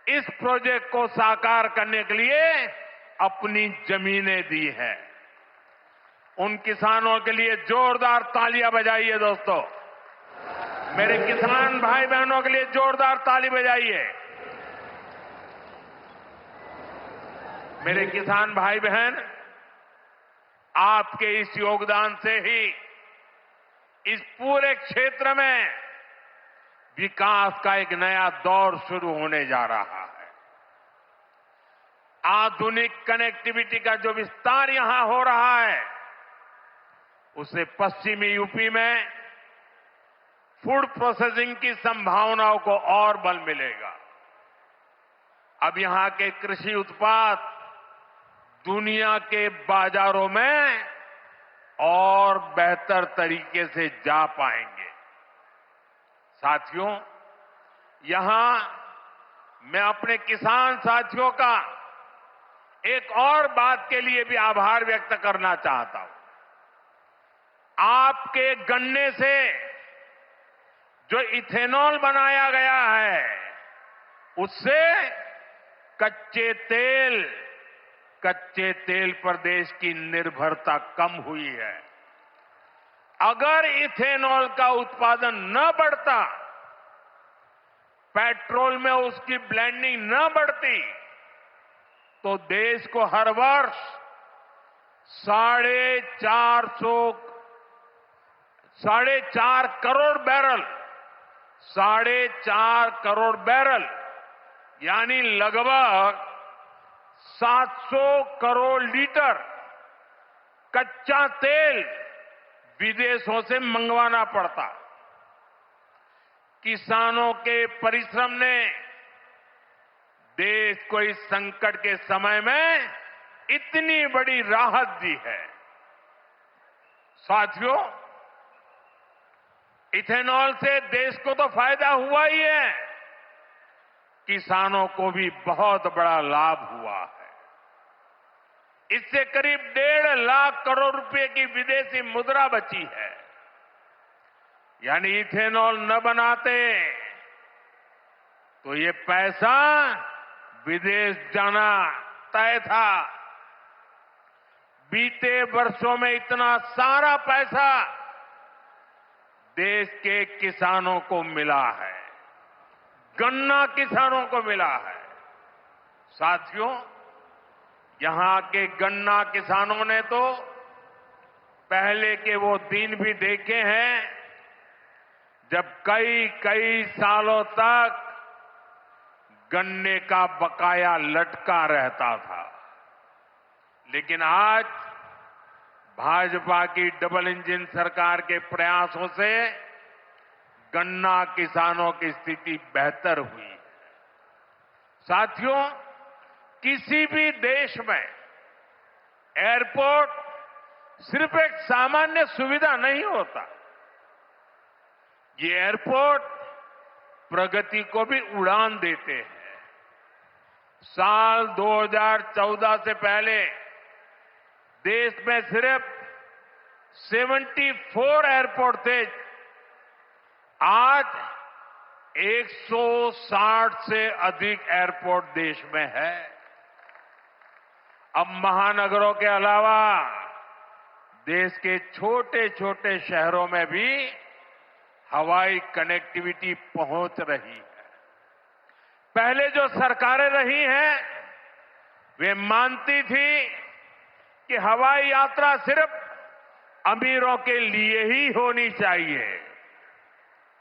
इस प्रोजेक्ट को साकार करने के लिए अपनी जमीनें दी हैं। उन किसानों के लिए जोरदार तालियां बजाइए दोस्तों। मेरे किसान भाई बहनों के लिए जोरदार ताली बजाइए। मेरे किसान भाई बहन, आपके इस योगदान से ही इस पूरे क्षेत्र में विकास का एक नया दौर शुरू होने जा रहा है। आधुनिक कनेक्टिविटी का जो विस्तार यहां हो रहा है, उससे पश्चिमी यूपी में फूड प्रोसेसिंग की संभावनाओं को और बल मिलेगा। अब यहां के कृषि उत्पाद दुनिया के बाजारों में और बेहतर तरीके से जा पाएंगे। साथियों, यहां मैं अपने किसान साथियों का एक और बात के लिए भी आभार व्यक्त करना चाहता हूं। आपके गन्ने से जो इथेनॉल बनाया गया है, उससे कच्चे तेल पर देश की निर्भरता कम हुई है। अगर इथेनॉल का उत्पादन न बढ़ता, पेट्रोल में उसकी ब्लेंडिंग न बढ़ती, तो देश को हर वर्ष 4.5 करोड़ बैरल यानी लगभग 700 करोड़ लीटर कच्चा तेल विदेशों से मंगवाना पड़ता। किसानों के परिश्रम ने देश को इस संकट के समय में इतनी बड़ी राहत दी है। साथियों, इथेनॉल से देश को तो फायदा हुआ ही है, किसानों को भी बहुत बड़ा लाभ हुआ है। इससे करीब 1.5 लाख करोड़ रुपए की विदेशी मुद्रा बची है। यानी इथेनॉल न बनाते तो ये पैसा विदेश जाना तय था। बीते वर्षों में इतना सारा पैसा देश के किसानों को मिला है, गन्ना किसानों को मिला है। साथियों, यहां के गन्ना किसानों ने तो पहले के वो दिन भी देखे हैं जब कई सालों तक गन्ने का बकाया लटका रहता था। लेकिन आज भाजपा की डबल इंजन सरकार के प्रयासों से गन्ना किसानों की स्थिति बेहतर हुई है। साथियों, किसी भी देश में एयरपोर्ट सिर्फ एक सामान्य सुविधा नहीं होता। ये एयरपोर्ट प्रगति को भी उड़ान देते हैं। साल 2014 से पहले देश में सिर्फ 74 एयरपोर्ट थे। आज 160 से अधिक एयरपोर्ट देश में है। अब महानगरों के अलावा देश के छोटे छोटे शहरों में भी हवाई कनेक्टिविटी पहुंच रही है। पहले जो सरकारें रही हैं, वे मानती थी कि हवाई यात्रा सिर्फ अमीरों के लिए ही होनी चाहिए।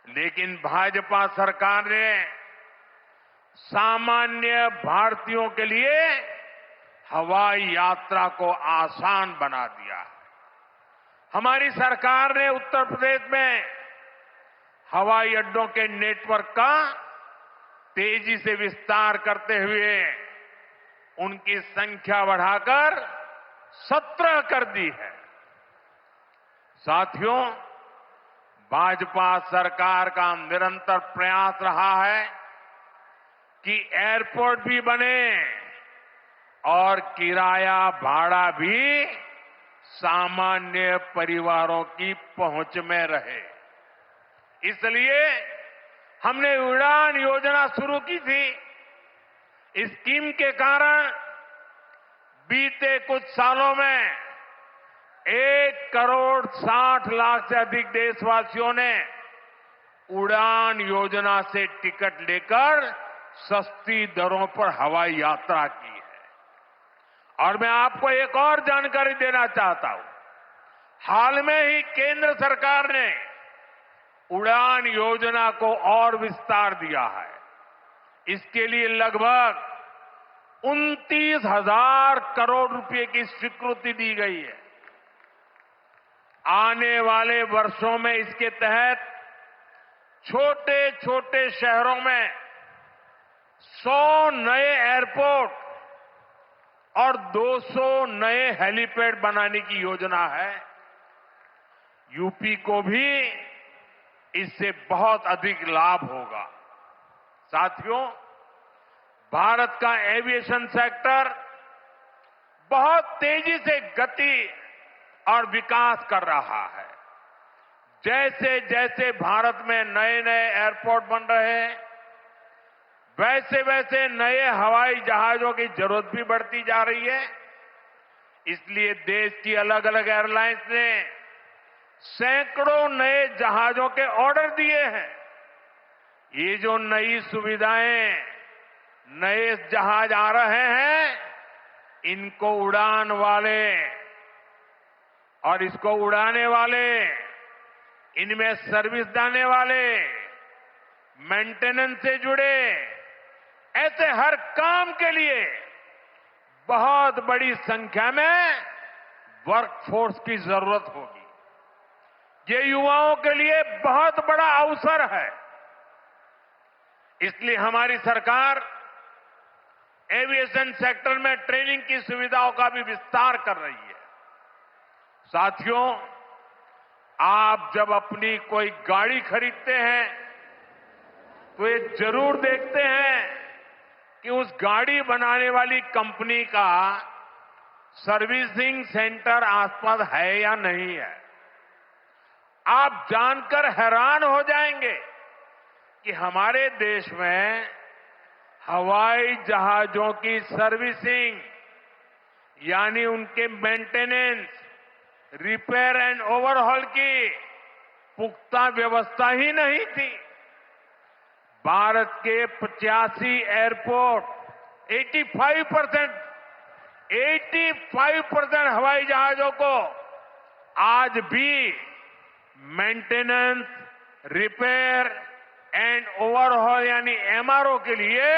लेकिन भाजपा सरकार ने सामान्य भारतीयों के लिए हवाई यात्रा को आसान बना दिया। हमारी सरकार ने उत्तर प्रदेश में हवाई अड्डों के नेटवर्क का तेजी से विस्तार करते हुए उनकी संख्या बढ़ाकर 17 कर दी है। साथियों, भाजपा सरकार का निरंतर प्रयास रहा है कि एयरपोर्ट भी बने और किराया भाड़ा भी सामान्य परिवारों की पहुंच में रहे। इसलिए हमने उड़ान योजना शुरू की थी। इस स्कीम के कारण बीते कुछ सालों में 1,60,00,000 से अधिक देशवासियों ने उड़ान योजना से टिकट लेकर सस्ती दरों पर हवाई यात्रा की है। और मैं आपको एक और जानकारी देना चाहता हूं। हाल में ही केंद्र सरकार ने उड़ान योजना को और विस्तार दिया है। इसके लिए लगभग 29,000 करोड़ रुपए की स्वीकृति दी गई है। आने वाले वर्षों में इसके तहत छोटे छोटे शहरों में 100 नए एयरपोर्ट और 200 नए हेलीपैड बनाने की योजना है। यूपी को भी इससे बहुत अधिक लाभ होगा। साथियों, भारत का एविएशन सेक्टर बहुत तेजी से गति और विकास कर रहा है। जैसे जैसे भारत में नए नए एयरपोर्ट बन रहे हैं, वैसे वैसे नए हवाई जहाजों की जरूरत भी बढ़ती जा रही है। इसलिए देश की अलग अलग एयरलाइंस ने सैकड़ों नए जहाजों के ऑर्डर दिए हैं। ये जो नई सुविधाएं, नए जहाज आ रहे हैं, इनको उड़ान वाले और इसको उड़ाने वाले, इनमें सर्विस देने वाले, मेंटेनेंस से जुड़े, ऐसे हर काम के लिए बहुत बड़ी संख्या में वर्कफोर्स की जरूरत होगी। ये युवाओं के लिए बहुत बड़ा अवसर है। इसलिए हमारी सरकार एविएशन सेक्टर में ट्रेनिंग की सुविधाओं का भी विस्तार कर रही है। साथियों, आप जब अपनी कोई गाड़ी खरीदते हैं तो ये जरूर देखते हैं कि उस गाड़ी बनाने वाली कंपनी का सर्विसिंग सेंटर आसपास है या नहीं है। आप जानकर हैरान हो जाएंगे कि हमारे देश में हवाई जहाजों की सर्विसिंग यानी उनके मेंटेनेंस, रिपेयर एंड ओवरहॉल की पुख्ता व्यवस्था ही नहीं थी। भारत के 85 एयरपोर्ट 85% हवाई जहाजों को आज भी मेंटेनेंस, रिपेयर एंड ओवरहॉल यानी एमआरओ के लिए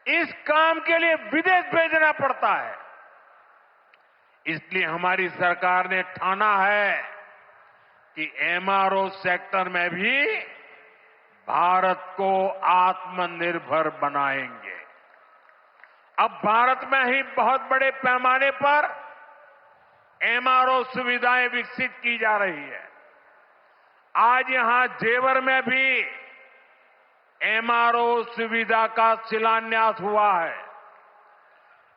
इस काम के लिए विदेश भेजना पड़ता है। इसलिए हमारी सरकार ने ठाना है कि एमआरओ सेक्टर में भी भारत को आत्मनिर्भर बनाएंगे। अब भारत में ही बहुत बड़े पैमाने पर एमआरओ सुविधाएं विकसित की जा रही है। आज यहां जेवर में भी एमआरओ सुविधा का शिलान्यास हुआ है।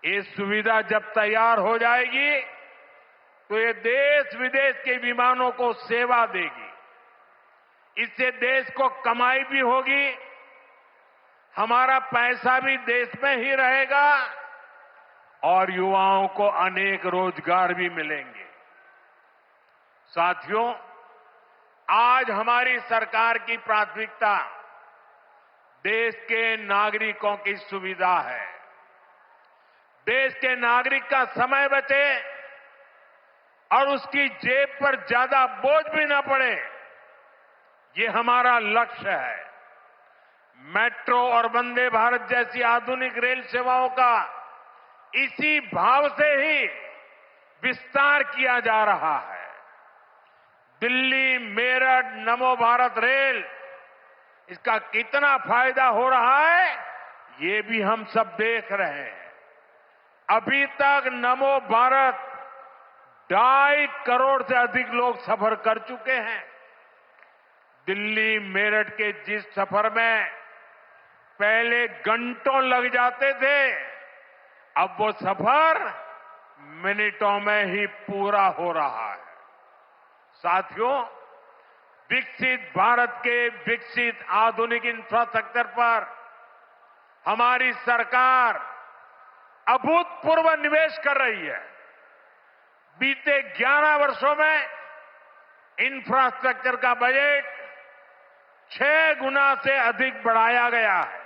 ये सुविधा जब तैयार हो जाएगी तो ये देश विदेश के विमानों को सेवा देगी। इससे देश को कमाई भी होगी, हमारा पैसा भी देश में ही रहेगा और युवाओं को अनेक रोजगार भी मिलेंगे। साथियों, आज हमारी सरकार की प्राथमिकता देश के नागरिकों की सुविधा है। देश के नागरिक का समय बचे और उसकी जेब पर ज्यादा बोझ भी न पड़े, ये हमारा लक्ष्य है। मेट्रो और वंदे भारत जैसी आधुनिक रेल सेवाओं का इसी भाव से ही विस्तार किया जा रहा है। दिल्ली मेरठ नमो भारत रेल, इसका कितना फायदा हो रहा है ये भी हम सब देख रहे हैं। अभी तक नमो भारत 2.5 करोड़ से अधिक लोग सफर कर चुके हैं। दिल्ली मेरठ के जिस सफर में पहले घंटों लग जाते थे, अब वो सफर मिनटों में ही पूरा हो रहा है। साथियों, विकसित भारत के विकसित आधुनिक इंफ्रास्ट्रक्चर पर हमारी सरकार अभूतपूर्व निवेश कर रही है। बीते 11 वर्षों में इंफ्रास्ट्रक्चर का बजट 6 गुना से अधिक बढ़ाया गया है।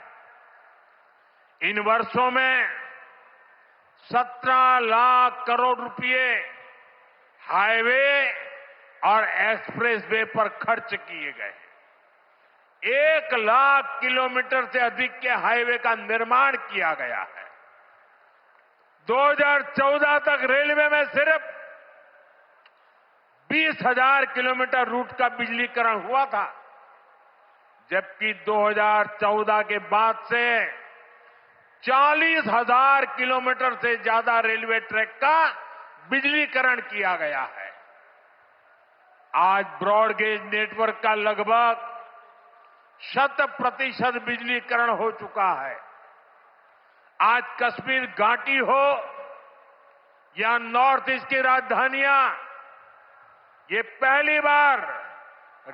इन वर्षों में 17 लाख करोड़ रुपए हाईवे और एक्सप्रेसवे पर खर्च किए गए। 1 लाख किलोमीटर से अधिक के हाईवे का निर्माण किया गया है। 2014 तक रेलवे में सिर्फ 20,000 किलोमीटर रूट का बिजलीकरण हुआ था, जबकि 2014 के बाद से 40,000 किलोमीटर से ज्यादा रेलवे ट्रैक का बिजलीकरण किया गया है। आज ब्रॉडगेज नेटवर्क का लगभग 100% बिजलीकरण हो चुका है। आज कश्मीर घाटी हो या नॉर्थ ईस्ट की राजधानियां, ये पहली बार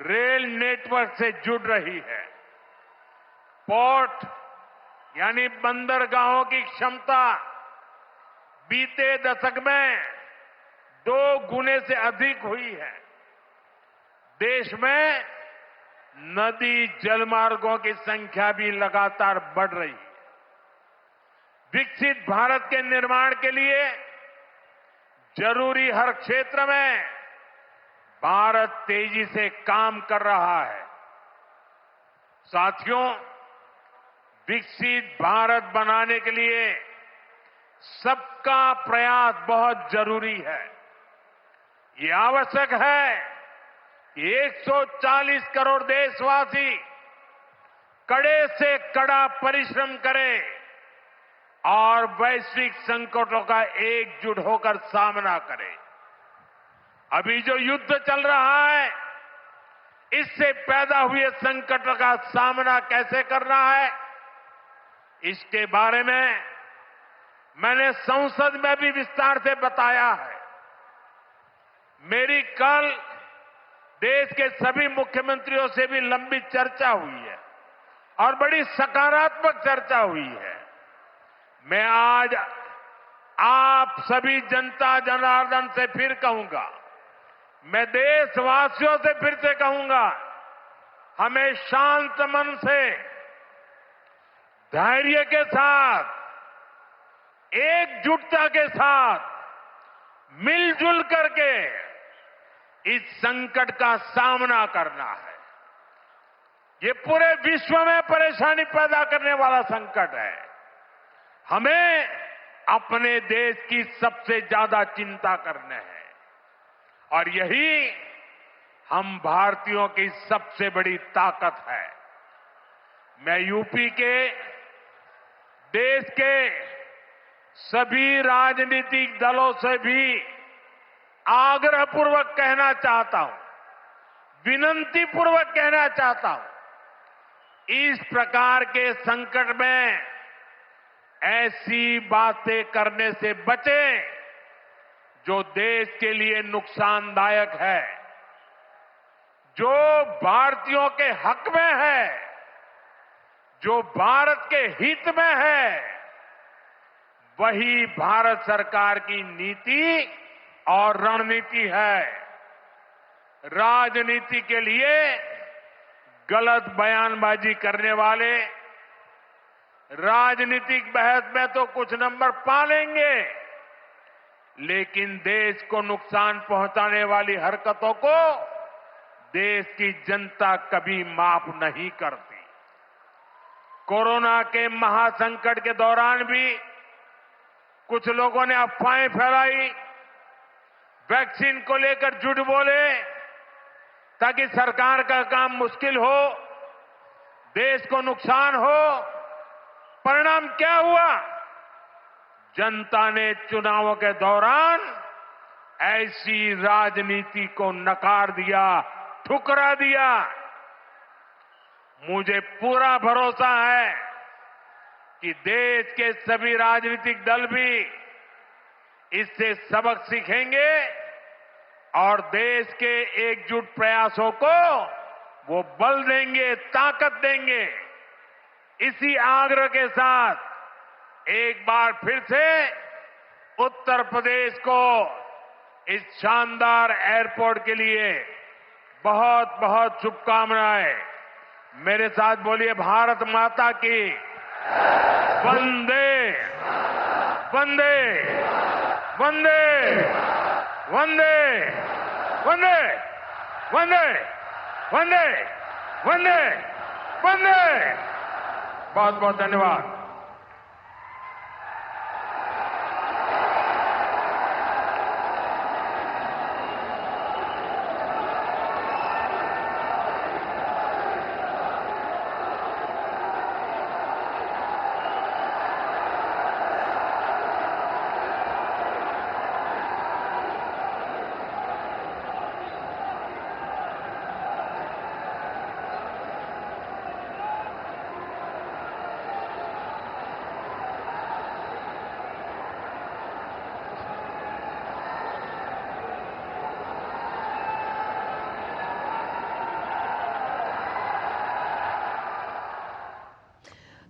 रेल नेटवर्क से जुड़ रही है। पोर्ट यानी बंदरगाहों की क्षमता बीते दशक में 2 गुने से अधिक हुई है। देश में नदी जलमार्गों की संख्या भी लगातार बढ़ रही है। विकसित भारत के निर्माण के लिए जरूरी हर क्षेत्र में भारत तेजी से काम कर रहा है। साथियों, विकसित भारत बनाने के लिए सबका प्रयास बहुत जरूरी है। ये आवश्यक है कि 140 करोड़ देशवासी कड़े से कड़ा परिश्रम करें और वैश्विक संकटों का एकजुट होकर सामना करें। अभी जो युद्ध चल रहा है, इससे पैदा हुए संकटों का सामना कैसे करना है, इसके बारे में मैंने संसद में भी विस्तार से बताया है। मेरी कल देश के सभी मुख्यमंत्रियों से भी लंबी चर्चा हुई है और बड़ी सकारात्मक चर्चा हुई है। मैं आज आप सभी जनता जनार्दन से फिर कहूंगा, मैं देशवासियों से फिर से कहूंगा, हमें शांत मन से, धैर्य के साथ, एकजुटता के साथ, मिलजुल करके इस संकट का सामना करना है। ये पूरे विश्व में परेशानी पैदा करने वाला संकट है। हमें अपने देश की सबसे ज्यादा चिंता करने है और यही हम भारतीयों की सबसे बड़ी ताकत है। मैं यूपी के, देश के सभी राजनीतिक दलों से भी आग्रहपूर्वक कहना चाहता हूं, विनती पूर्वक कहना चाहता हूं, इस प्रकार के संकट में ऐसी बातें करने से बचें जो देश के लिए नुकसानदायक है, जो भारतीयों के हक में है, जो भारत के हित में है, वही भारत सरकार की नीति और रणनीति है। राजनीति के लिए गलत बयानबाजी करने वाले राजनीतिक बहस में तो कुछ नंबर पा लेंगे, लेकिन देश को नुकसान पहुंचाने वाली हरकतों को देश की जनता कभी माफ नहीं करती। कोरोना के महासंकट के दौरान भी कुछ लोगों ने अफवाहें फैलाई, वैक्सीन को लेकर झूठ बोले ताकि सरकार का काम मुश्किल हो, देश को नुकसान हो। परिणाम क्या हुआ? जनता ने चुनावों के दौरान ऐसी राजनीति को नकार दिया, ठुकरा दिया। मुझे पूरा भरोसा है कि देश के सभी राजनीतिक दल भी इससे सबक सीखेंगे और देश के एकजुट प्रयासों को वो बल देंगे, ताकत देंगे। इसी आग्रह के साथ एक बार फिर से उत्तर प्रदेश को इस शानदार एयरपोर्ट के लिए बहुत बहुत शुभकामनाएं। मेरे साथ बोलिए, भारत माता की वंदे वंदे वंदे वंदे वंदे। वंदे वंदे वंदे वंदे। बहुत बहुत धन्यवाद।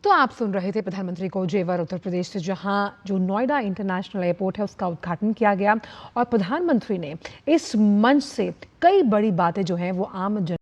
तो आप सुन रहे थे प्रधानमंत्री को जेवर उत्तर प्रदेश से, जहां जो नोएडा इंटरनेशनल एयरपोर्ट है उसका उद्घाटन किया गया और प्रधानमंत्री ने इस मंच से कई बड़ी बातें जो हैं वो आम जन